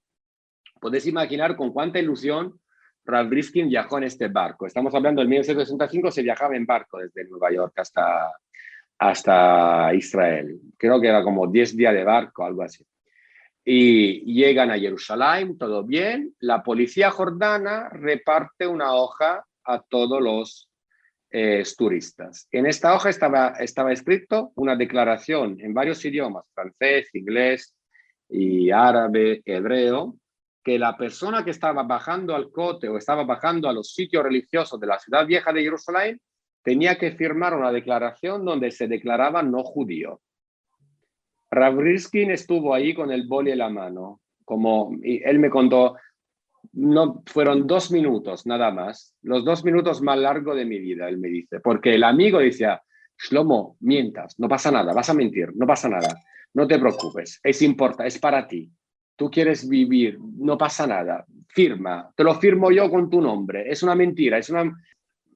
Podéis imaginar con cuánta ilusión Rav Riskin viajó en este barco. Estamos hablando del 1965, se viajaba en barco desde Nueva York hasta Israel. Creo que era como 10 días de barco, algo así. Y llegan a Jerusalén, todo bien. La policía jordana reparte una hoja a todos los turistas. En esta hoja estaba escrito una declaración en varios idiomas, francés, inglés y árabe, hebreo, que la persona que estaba bajando al Kotel o estaba bajando a los sitios religiosos de la ciudad vieja de Jerusalén tenía que firmar una declaración donde se declaraba no judío. Rav Riskin estuvo ahí con el boli en la mano, y él me contó, no, fueron 2 minutos nada más, los 2 minutos más largos de mi vida, él me dice, porque el amigo decía, Shlomo, mientas, no pasa nada, vas a mentir, no pasa nada, no te preocupes, es para ti, tú quieres vivir, no pasa nada, firma, te lo firmo yo con tu nombre, es una mentira, es una...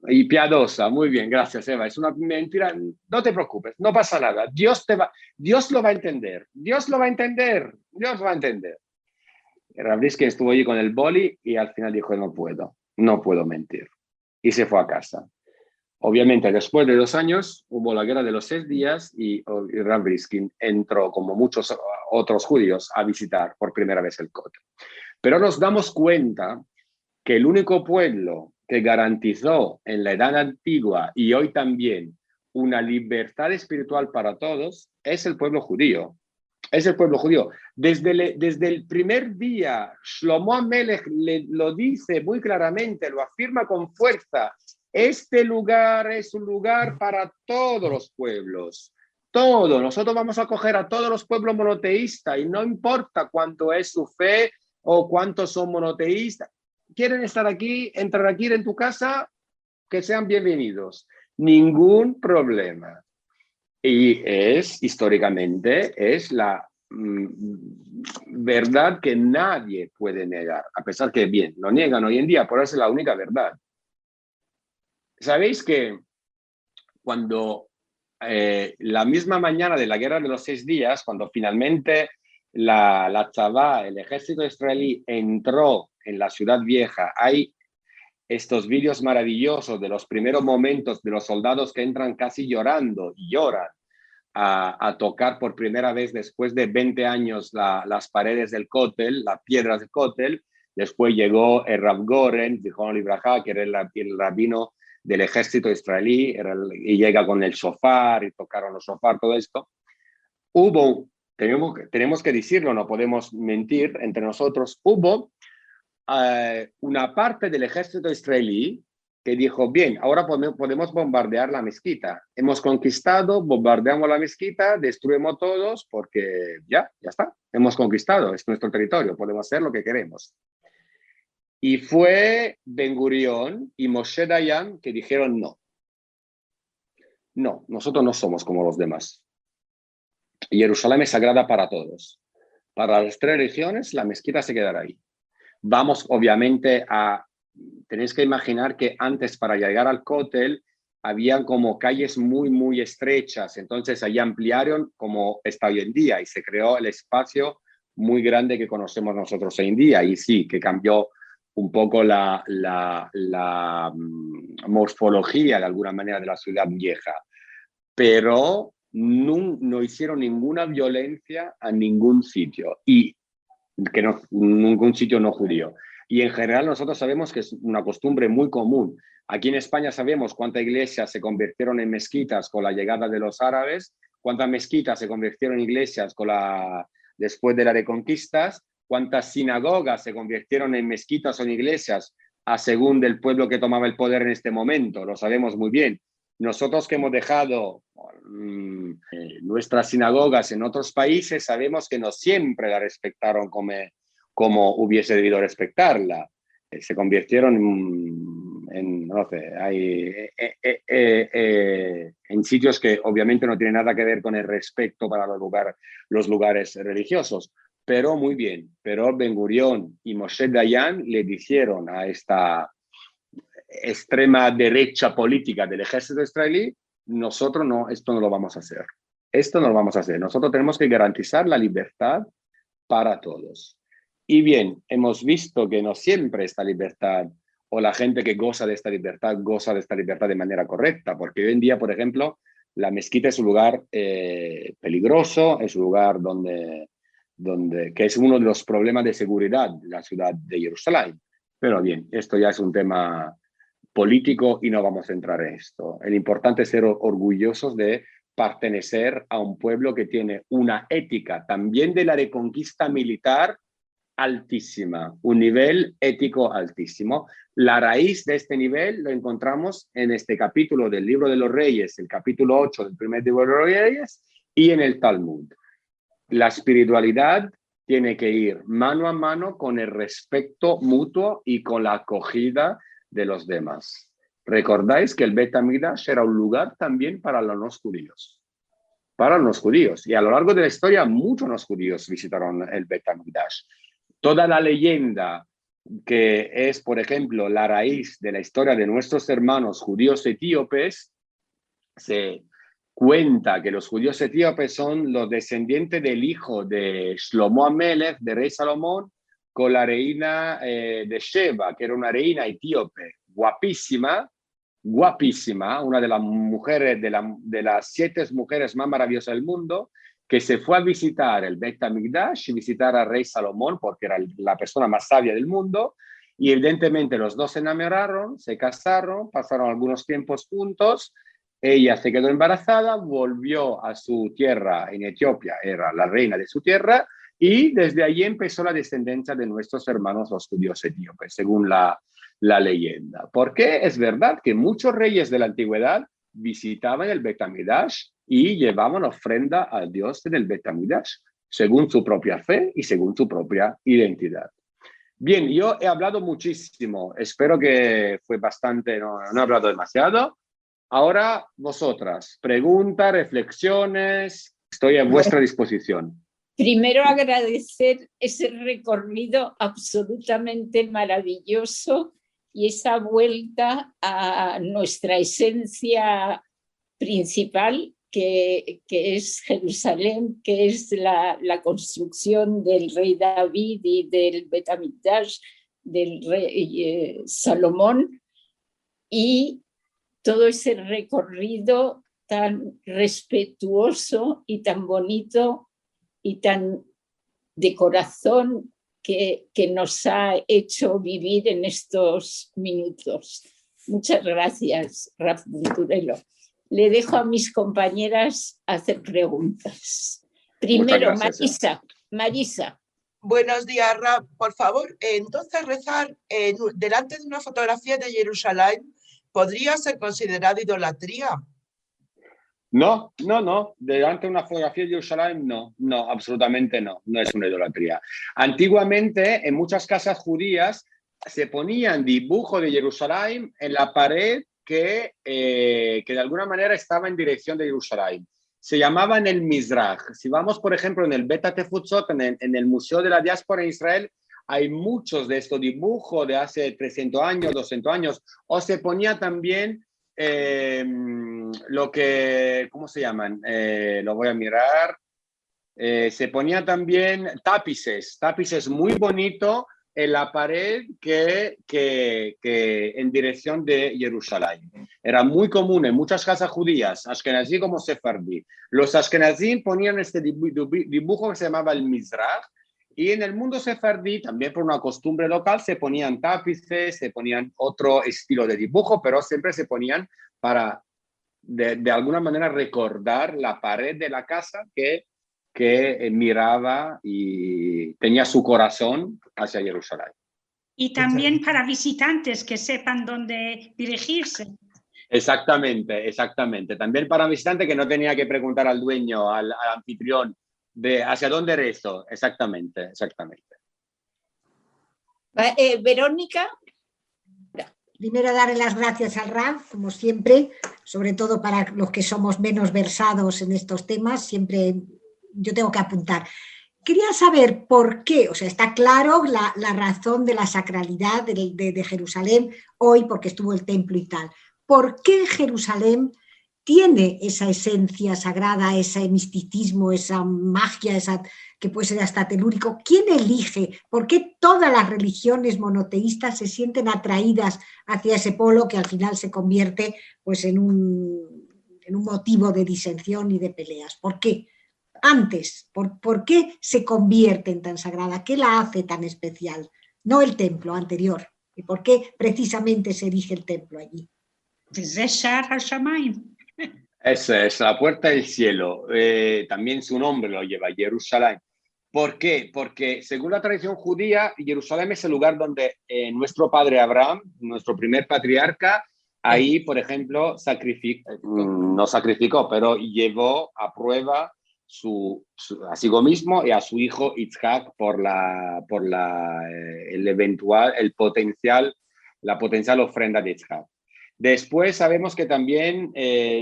Y piadosa, muy bien, gracias Eva, es una mentira, no te preocupes, no pasa nada, Dios lo va a entender, Dios lo va a entender. Rav Riskin estuvo allí con el boli y al final dijo, no puedo mentir. Y se fue a casa. Obviamente, después de 2 años, hubo la guerra de los 6 días y Rav Riskin entró, como muchos otros judíos, a visitar por primera vez el Kotel. Pero nos damos cuenta que el único pueblo que garantizó en la Edad Antigua y hoy también una libertad espiritual para todos es el pueblo judío. Es el pueblo judío. Desde el primer día, Shlomo Amelech lo dice muy claramente, lo afirma con fuerza. Este lugar es un lugar para todos los pueblos. Todo. Nosotros vamos a acoger a todos los pueblos monoteístas y no importa cuánto es su fe o cuántos son monoteístas. Quieren estar aquí, entrar aquí en tu casa, que sean bienvenidos. Ningún problema. Y históricamente, es la verdad que nadie puede negar, a pesar que bien, lo niegan hoy en día, pero es la única verdad. ¿Sabéis que cuando la misma mañana de la Guerra de los 6 días, cuando finalmente la Tzavá, el ejército israelí, entró en la ciudad vieja, hay estos vídeos maravillosos de los primeros momentos de los soldados que entran casi llorando y lloran a tocar por primera vez después de 20 años las paredes del Kotel, las piedras del Kotel. Después llegó el Rav Goren, Zichrono Libraja, que era el rabino del ejército israelí, y llega con el shofar, y tocaron los shofar, todo esto. Tenemos que decirlo, no podemos mentir entre nosotros, hubo una parte del ejército israelí que dijo, bien, ahora podemos bombardear la mezquita. Hemos conquistado, bombardeamos la mezquita, destruimos todos porque ya está. Hemos conquistado, es nuestro territorio, podemos hacer lo que queremos. Y fue Ben Gurión y Moshe Dayan que dijeron no. No, nosotros no somos como los demás. Jerusalén es sagrada para todos. Para las 3 religiones, la mezquita se quedará ahí. Vamos, obviamente, tenéis que imaginar que antes, para llegar al Kotel, habían como calles muy, muy estrechas. Entonces, ahí ampliaron como está hoy en día y se creó el espacio muy grande que conocemos nosotros hoy en día. Y sí, que cambió un poco la morfología, de alguna manera, de la ciudad vieja. Pero no hicieron ninguna violencia a ningún sitio. Y que no, ningún sitio no judío. Y en general nosotros sabemos que es una costumbre muy común. Aquí en España sabemos cuántas iglesias se convirtieron en mezquitas con la llegada de los árabes, cuántas mezquitas se convirtieron en iglesias después de las reconquistas, cuántas sinagogas se convirtieron en mezquitas o en iglesias a según del pueblo que tomaba el poder en este momento. Lo sabemos muy bien. Nosotros que hemos dejado nuestras sinagogas en otros países, sabemos que no siempre la respetaron como hubiese debido respetarla. Se convirtieron en sitios que obviamente no tienen nada que ver con el respeto para los lugares religiosos. Pero muy bien, pero Ben Gurión y Moshe Dayan le dijeron a esta extrema derecha política del ejército israelí, nosotros no, esto no lo vamos a hacer. Esto no lo vamos a hacer. Nosotros tenemos que garantizar la libertad para todos. Y bien, hemos visto que no siempre esta libertad o la gente que goza de esta libertad de manera correcta, porque hoy en día, por ejemplo, La mezquita es un lugar peligroso, es un lugar que es uno de los problemas de seguridad de la ciudad de Jerusalén. Pero bien, esto ya es un tema político y no vamos a entrar en esto. El importante es ser orgullosos de pertenecer a un pueblo que tiene una ética también de la reconquista militar altísima, un nivel ético altísimo. La raíz de este nivel lo encontramos en este capítulo del Libro de los Reyes, el capítulo 8 del primer Libro de los Reyes, y en el Talmud. La espiritualidad tiene que ir mano a mano con el respeto mutuo y con la acogida de los demás. Recordáis que el Bet HaMikdash era un lugar también para los no judíos. Para los judíos. Y a lo largo de la historia, muchos no judíos visitaron el Bet HaMikdash. Toda la leyenda que es, por ejemplo, la raíz de la historia de nuestros hermanos judíos etíopes, se cuenta que los judíos etíopes son los descendientes del hijo de Shlomo Amelech, de rey Salomón, con la reina de Sheba, que era una reina etíope, guapísima, guapísima, una de las mujeres, de las 7 mujeres más maravillosas del mundo, que se fue a visitar el Bet HaMikdash y visitar al rey Salomón, porque era la persona más sabia del mundo, y evidentemente los dos se enamoraron, se casaron, pasaron algunos tiempos juntos, ella se quedó embarazada, volvió a su tierra en Etiopía, era la reina de su tierra, y desde allí empezó la descendencia de nuestros hermanos los judíos etíopes, según la leyenda. Porque es verdad que muchos reyes de la antigüedad visitaban el Bet HaMikdash y llevaban ofrenda al Dios en el Bet HaMikdash, según su propia fe y según su propia identidad. Bien, yo he hablado muchísimo, espero que fue bastante, no he hablado demasiado. Ahora vosotras, preguntas, reflexiones, estoy a vuestra disposición. Primero agradecer ese recorrido absolutamente maravilloso y esa vuelta a nuestra esencia principal, que es Jerusalén, que es la construcción del rey David y del Bet HaMikdash, del rey Salomón, y todo ese recorrido tan respetuoso y tan bonito y tan de corazón que nos ha hecho vivir en estos minutos. Muchas gracias, Raf Bunturelo. Le dejo a mis compañeras hacer preguntas. Primero, Marisa. Buenos días, Raf. Por favor, entonces rezar delante de una fotografía de Jerusalén ¿podría ser considerado idolatría? No. Delante de una fotografía de Jerusalén, no, absolutamente no es una idolatría. Antiguamente, en muchas casas judías, se ponían dibujos de Jerusalén en la pared que de alguna manera estaba en dirección de Jerusalén. Se llamaban el Mizrach. Si vamos, por ejemplo, en el Bet HaTefutzot, en el Museo de la Diáspora en Israel, hay muchos de estos dibujos de hace 300 años, 200 años, o se ponía también lo que, ¿cómo se llaman? Lo voy a mirar. Se ponía también tapices muy bonitos en la pared que en dirección de Jerusalén. Era muy común en muchas casas judías, ashkenazí como sefardí. Los ashkenazí ponían este dibujo que se llamaba el Mizrach, y en el mundo sefardí, también por una costumbre local, se ponían tapices, se ponían otro estilo de dibujo, pero siempre se ponían para, de alguna manera, recordar la pared de la casa que miraba y tenía su corazón hacia Jerusalén. Y también para visitantes que sepan dónde dirigirse. Exactamente. También para visitantes que no tenía que preguntar al dueño, al anfitrión, de hacia dónde rezo. Exactamente. Verónica. Primero darle las gracias al Raf, como siempre, sobre todo para los que somos menos versados en estos temas, siempre yo tengo que apuntar. Quería saber por qué, o sea, está claro la razón de la sacralidad de Jerusalén hoy, porque estuvo el templo y tal. ¿Por qué Jerusalén tiene esa esencia sagrada, ese misticismo, esa magia, que puede ser hasta telúrico? ¿Quién elige? ¿Por qué todas las religiones monoteístas se sienten atraídas hacia ese polo que al final se convierte pues, en un en un motivo de disensión y de peleas. ¿Por qué? Antes, ¿por qué se convierte en tan sagrada? ¿Qué la hace tan especial? No el templo anterior. ¿Y por qué precisamente se erige el templo allí? וזה שער השמיים. Esa es la puerta del cielo. También su nombre lo lleva, Jerusalén. ¿Por qué? Porque según la tradición judía, Jerusalén es el lugar donde nuestro padre Abraham, nuestro primer patriarca, ahí, por ejemplo, no sacrificó, pero llevó a prueba a sí mismo y a su hijo Isaac la potencial ofrenda de Isaac. Después sabemos que también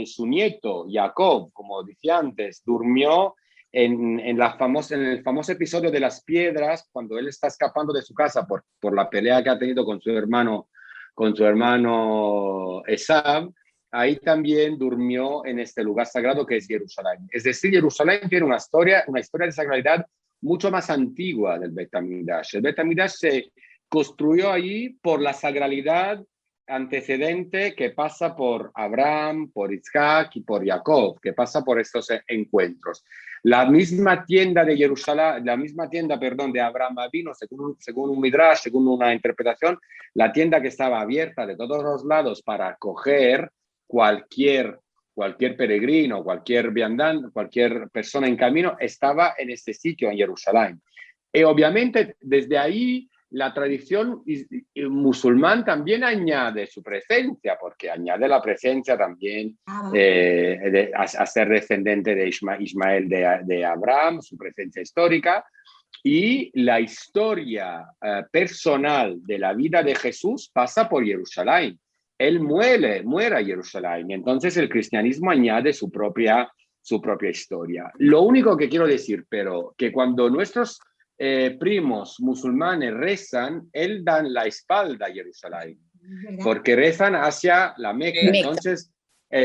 su nieto, Jacob, como decía antes, durmió en el famoso episodio de las piedras, cuando él está escapando de su casa por la pelea que ha tenido con su hermano Esaú. Ahí también durmió en este lugar sagrado que es Jerusalén. Es decir, Jerusalén tiene una historia de sacralidad mucho más antigua del Bet HaMikdash. El Bet HaMikdash se construyó allí por la sacralidad antecedente que pasa por Abraham, por Isaac y por Jacob, que pasa por estos encuentros. La misma tienda de Jerusalén, de Abraham vino, según un midrash, según una interpretación, la tienda que estaba abierta de todos los lados para acoger cualquier peregrino, cualquier viandante, cualquier persona en camino, estaba en este sitio, en Jerusalén. Y obviamente desde ahí la tradición musulmán también añade su presencia, porque añade la presencia también a ser descendente de Ismael de Abraham, su presencia histórica, y la historia personal de la vida de Jesús pasa por Jerusalén. Él muere a Jerusalén, y entonces el cristianismo añade su propia historia. Lo único que quiero decir, pero, que cuando nuestros primos musulmanes rezan, él dan la espalda a Jerusalén, porque rezan hacia la Meca. Entonces,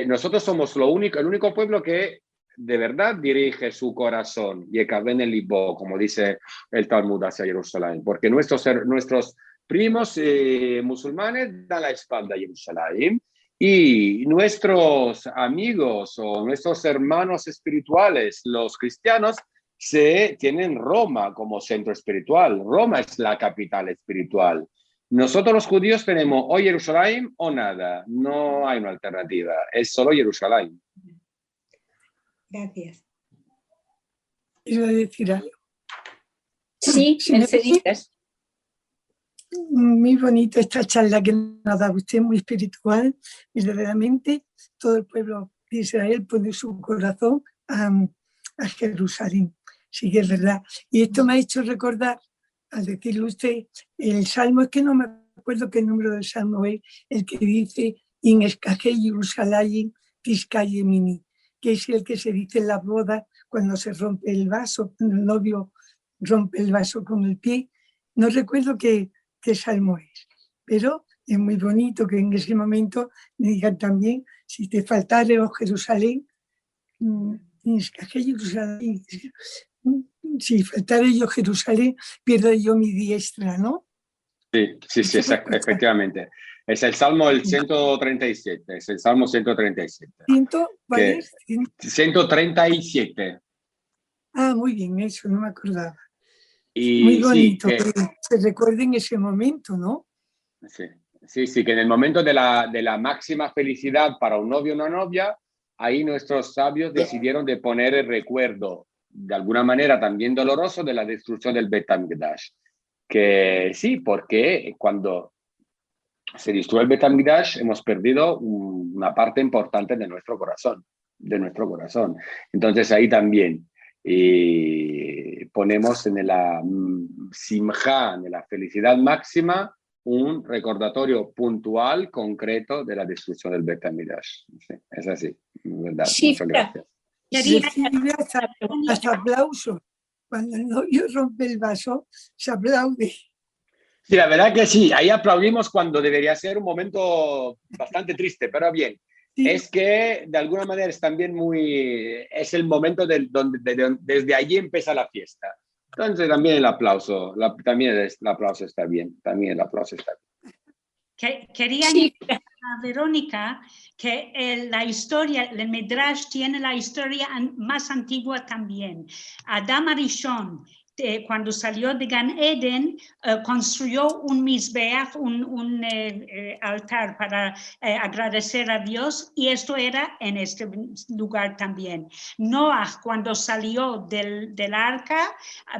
nosotros somos el único pueblo que de verdad dirige su corazón, Yekaben el Libo, como dice el Talmud, hacia Jerusalén, porque nuestros primos musulmanes dan la espalda a Jerusalén, y nuestros amigos o nuestros hermanos espirituales, los cristianos, tienen Roma como centro espiritual. Roma es la capital espiritual. Nosotros los judíos tenemos o Jerusalén o nada. No hay una alternativa. Es solo Jerusalén. Gracias. Quiero decir algo. Sí, Merceditas. Muy bonita esta charla que nos ha dado usted, muy espiritual. Verdaderamente todo el pueblo de Israel pone su corazón a Jerusalén. Sí que es verdad. Y esto me ha hecho recordar, al decirle usted, el salmo, es que no me acuerdo qué número del salmo es, el que dice In escaje Jerusalén tiscaye mini, que es el que se dice en la boda cuando se rompe el vaso, cuando el novio rompe el vaso con el pie. No recuerdo qué salmo es, pero es muy bonito que en ese momento me digan también, si te faltare, oh Jerusalén, Jerusalén, si faltare yo Jerusalén, pierdo yo mi diestra, ¿no? Sí, efectivamente. Es el Salmo 137, es el Salmo 137. ¿Cuál es? 137. Ah, muy bien, eso no me acordaba. Y muy bonito, sí, que se recuerde en ese momento, ¿no? Sí, que en el momento de la máxima felicidad para un novio o una novia, ahí nuestros sabios decidieron de poner el recuerdo, de alguna manera también doloroso, de la destrucción del Bet HaMikdash. Que sí, porque cuando se destruye el Bet HaMikdash hemos perdido una parte importante de nuestro corazón. Entonces ahí también ponemos en la simja, en la felicidad máxima, un recordatorio puntual, concreto de la destrucción del Bet HaMikdash. Sí, es así, ¿verdad? Sí, muchas gracias. Recibe hasta aplauso. Cuando el novio rompe el vaso, se aplaude. Sí, la verdad que sí, ahí aplaudimos cuando debería ser un momento bastante triste, pero bien. Sí. Es que de alguna manera es también es el momento donde desde allí empieza la fiesta. Entonces también el aplauso está bien, también el aplauso está bien. Quería a Verónica que la historia, el Midrash tiene la historia más antigua también. Adam Arishon, cuando salió de Gan Eden, construyó un Mizbeach, un altar para agradecer a Dios, y esto era en este lugar también. Noah, cuando salió del arca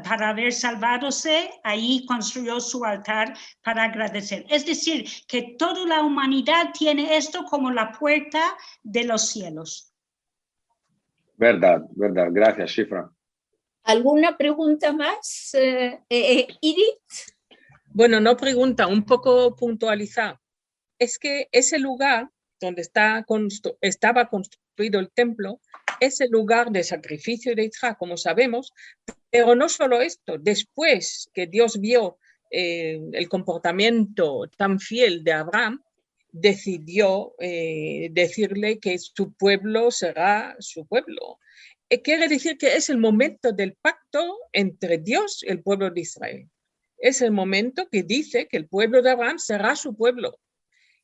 para haber salvadose, ahí construyó su altar para agradecer. Es decir, que toda la humanidad tiene esto como la puerta de los cielos. Verdad, verdad. Gracias, Shifra. ¿Alguna pregunta más, Irit? Bueno, no pregunta, un poco puntualizar. Es que ese lugar donde estaba construido el templo es el lugar de sacrificio de Isaac, como sabemos, pero no solo esto. Después que Dios vio el comportamiento tan fiel de Abraham, decidió decirle que su pueblo será su pueblo. Quiere decir que es el momento del pacto entre Dios y el pueblo de Israel. Es el momento que dice que el pueblo de Abraham será su pueblo.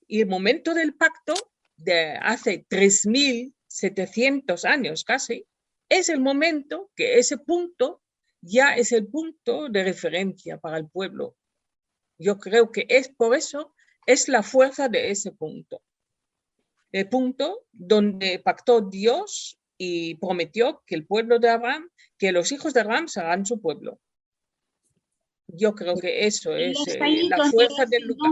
Y el momento del pacto de hace 3.700 años casi, es el momento que ese punto ya es el punto de referencia para el pueblo. Yo creo que es por eso, es la fuerza de ese punto. El punto donde pactó Dios y prometió que el pueblo de Abraham, que los hijos de Abraham serán su pueblo. Yo creo que eso es la fuerza del lugar.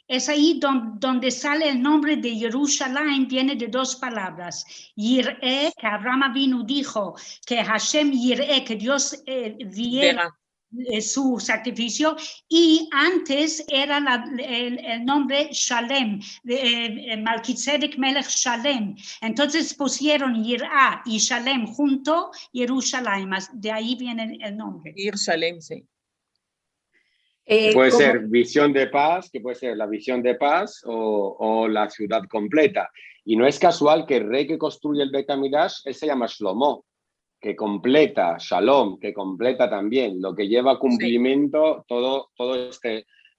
Es ahí donde sale el nombre de Jerusalén, viene de dos palabras. Yir'e, que Abraham vino, dijo que Hashem Yir'e, que Dios viera su sacrificio, y antes era el nombre Shalem, Melquisedec Melech Shalem. Entonces pusieron Yir'ah y Shalem junto, Jerusalén, de ahí viene el nombre. Jerusalén, sí. Puede ser visión de paz, que puede ser la visión de paz o la ciudad completa. Y no es casual que el rey que construye el Bet Hamidrash, él se llama Shlomo, que completa, Shalom, que completa también, lo que lleva a cumplimiento todo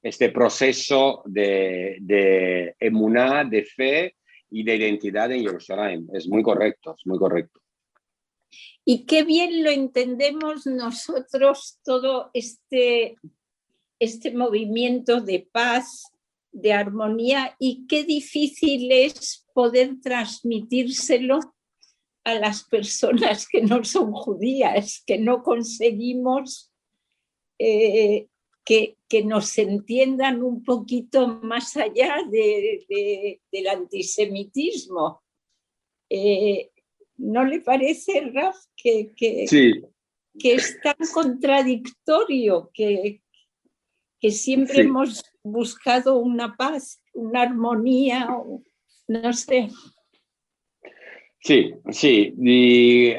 este proceso de emuná, de fe y de identidad en Jerusalén. Es muy correcto, es muy correcto. Y qué bien lo entendemos nosotros todo este movimiento de paz, de armonía, y qué difícil es poder transmitírselo a las personas que no son judías, que no conseguimos que nos entiendan un poquito más allá del antisemitismo. ¿No le parece, Raf, que es tan contradictorio, que siempre hemos buscado una paz, una armonía, no sé? Sí. Y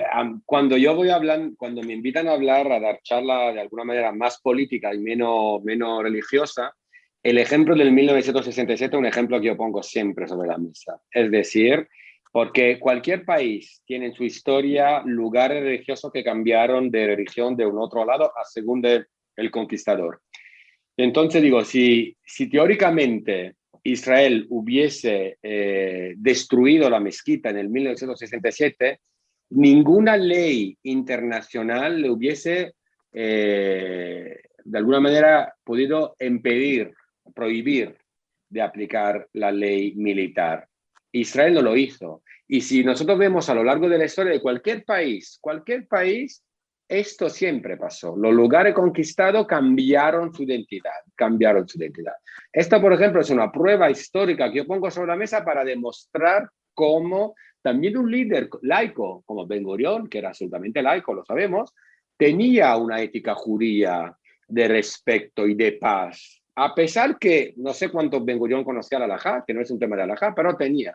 cuando yo voy hablando, cuando me invitan a hablar, a dar charla de alguna manera más política y menos religiosa, el ejemplo del 1967 es un ejemplo que yo pongo siempre sobre la mesa. Es decir, porque cualquier país tiene en su historia lugares religiosos que cambiaron de religión de un otro lado a según el conquistador. Entonces digo, si teóricamente Israel hubiese destruido la mezquita en el 1967, ninguna ley internacional le hubiese de alguna manera podido prohibir de aplicar la ley militar. Israel no lo hizo. Y si nosotros vemos a lo largo de la historia de cualquier país, esto siempre pasó. Los lugares conquistados cambiaron su identidad. Esta, por ejemplo, es una prueba histórica que yo pongo sobre la mesa para demostrar cómo también un líder laico como Ben Gurión, que era absolutamente laico, lo sabemos, tenía una ética judía de respeto y de paz. A pesar que no sé cuánto Ben Gurión conocía la halajá, que no es un tema de halajá, pero tenía.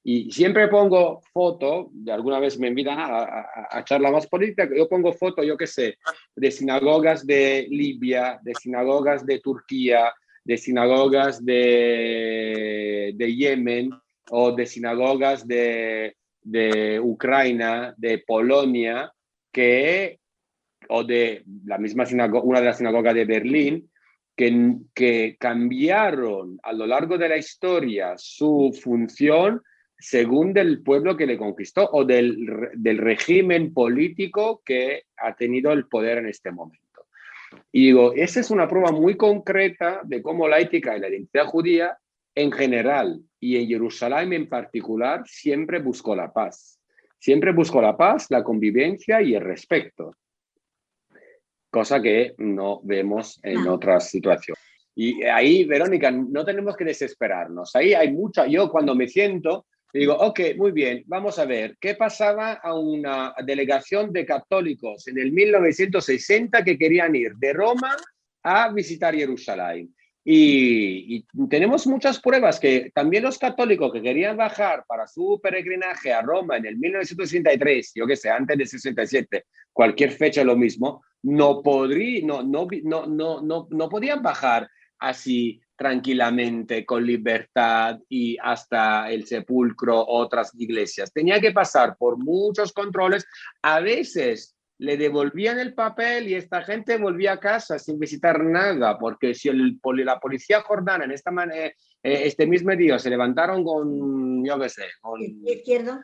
Y siempre pongo foto, de alguna vez me invitan a charla más política, yo pongo foto, yo qué sé, de sinagogas de Libia, de sinagogas de Turquía, de sinagogas de Yemen, o de sinagogas de Ucrania, de Polonia, o de la misma sinagoga, una de las sinagogas de Berlín, que cambiaron a lo largo de la historia su función según del pueblo que le conquistó o del régimen político que ha tenido el poder en este momento. Y digo, esa es una prueba muy concreta de cómo la ética y la identidad judía en general y en Jerusalén en particular siempre buscó la paz. Siempre buscó la paz, la convivencia y el respeto. Cosa que no vemos en otras situaciones. Y ahí, Verónica, no tenemos que desesperarnos. Ahí hay mucha... Yo cuando me siento, digo, ok, muy bien, vamos a ver, ¿qué pasaba a una delegación de católicos en el 1960 que querían ir de Roma a visitar Jerusalén? Y tenemos muchas pruebas que también los católicos que querían bajar para su peregrinaje a Roma en el 1963, yo qué sé, antes del 67, cualquier fecha lo mismo, no podían bajar así tranquilamente, con libertad y hasta el sepulcro, otras iglesias. Tenía que pasar por muchos controles. A veces le devolvían el papel y esta gente volvía a casa sin visitar nada, porque si la policía jordana en este mismo día se levantaron con, yo qué sé, con el pie izquierdo,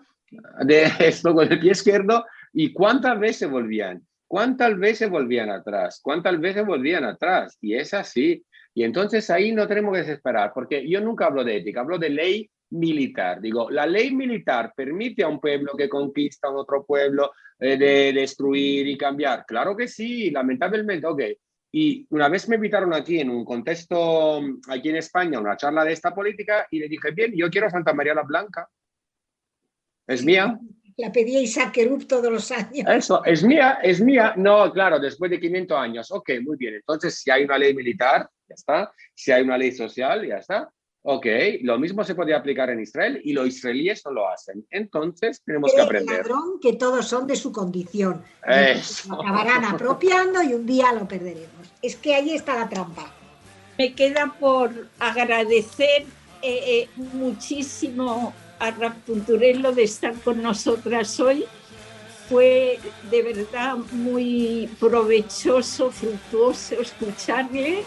con el pie izquierdo, ¿y cuántas veces volvían? ¿Cuántas veces volvían atrás? ¿Cuántas veces volvían atrás? Y es así. Y entonces ahí no tenemos que desesperar, porque yo nunca hablo de ética, hablo de ley militar. Digo, la ley militar permite a un pueblo que conquista a otro pueblo de destruir y cambiar. Claro que sí, lamentablemente, ok. Y una vez me invitaron aquí en un contexto, aquí en España, una charla de esta política, y le dije, bien, yo quiero Santa María la Blanca. ¿Es mía? la pedía Isaac Erub todos los años. Eso, es mía, es mía. No, claro, después de 500 años. Ok, muy bien. Entonces, si hay una ley militar, ya está. Si hay una ley social, ya está. Ok, lo mismo se puede aplicar en Israel y los israelíes no lo hacen. Entonces, tenemos que aprender. El ladrón que todos son de su condición. Eso. Lo acabarán apropiando y un día lo perderemos. Es que ahí está la trampa. Me queda por agradecer muchísimo a Rav Punturello de estar con nosotras hoy. Fue de verdad muy provechoso, fructuoso escucharle.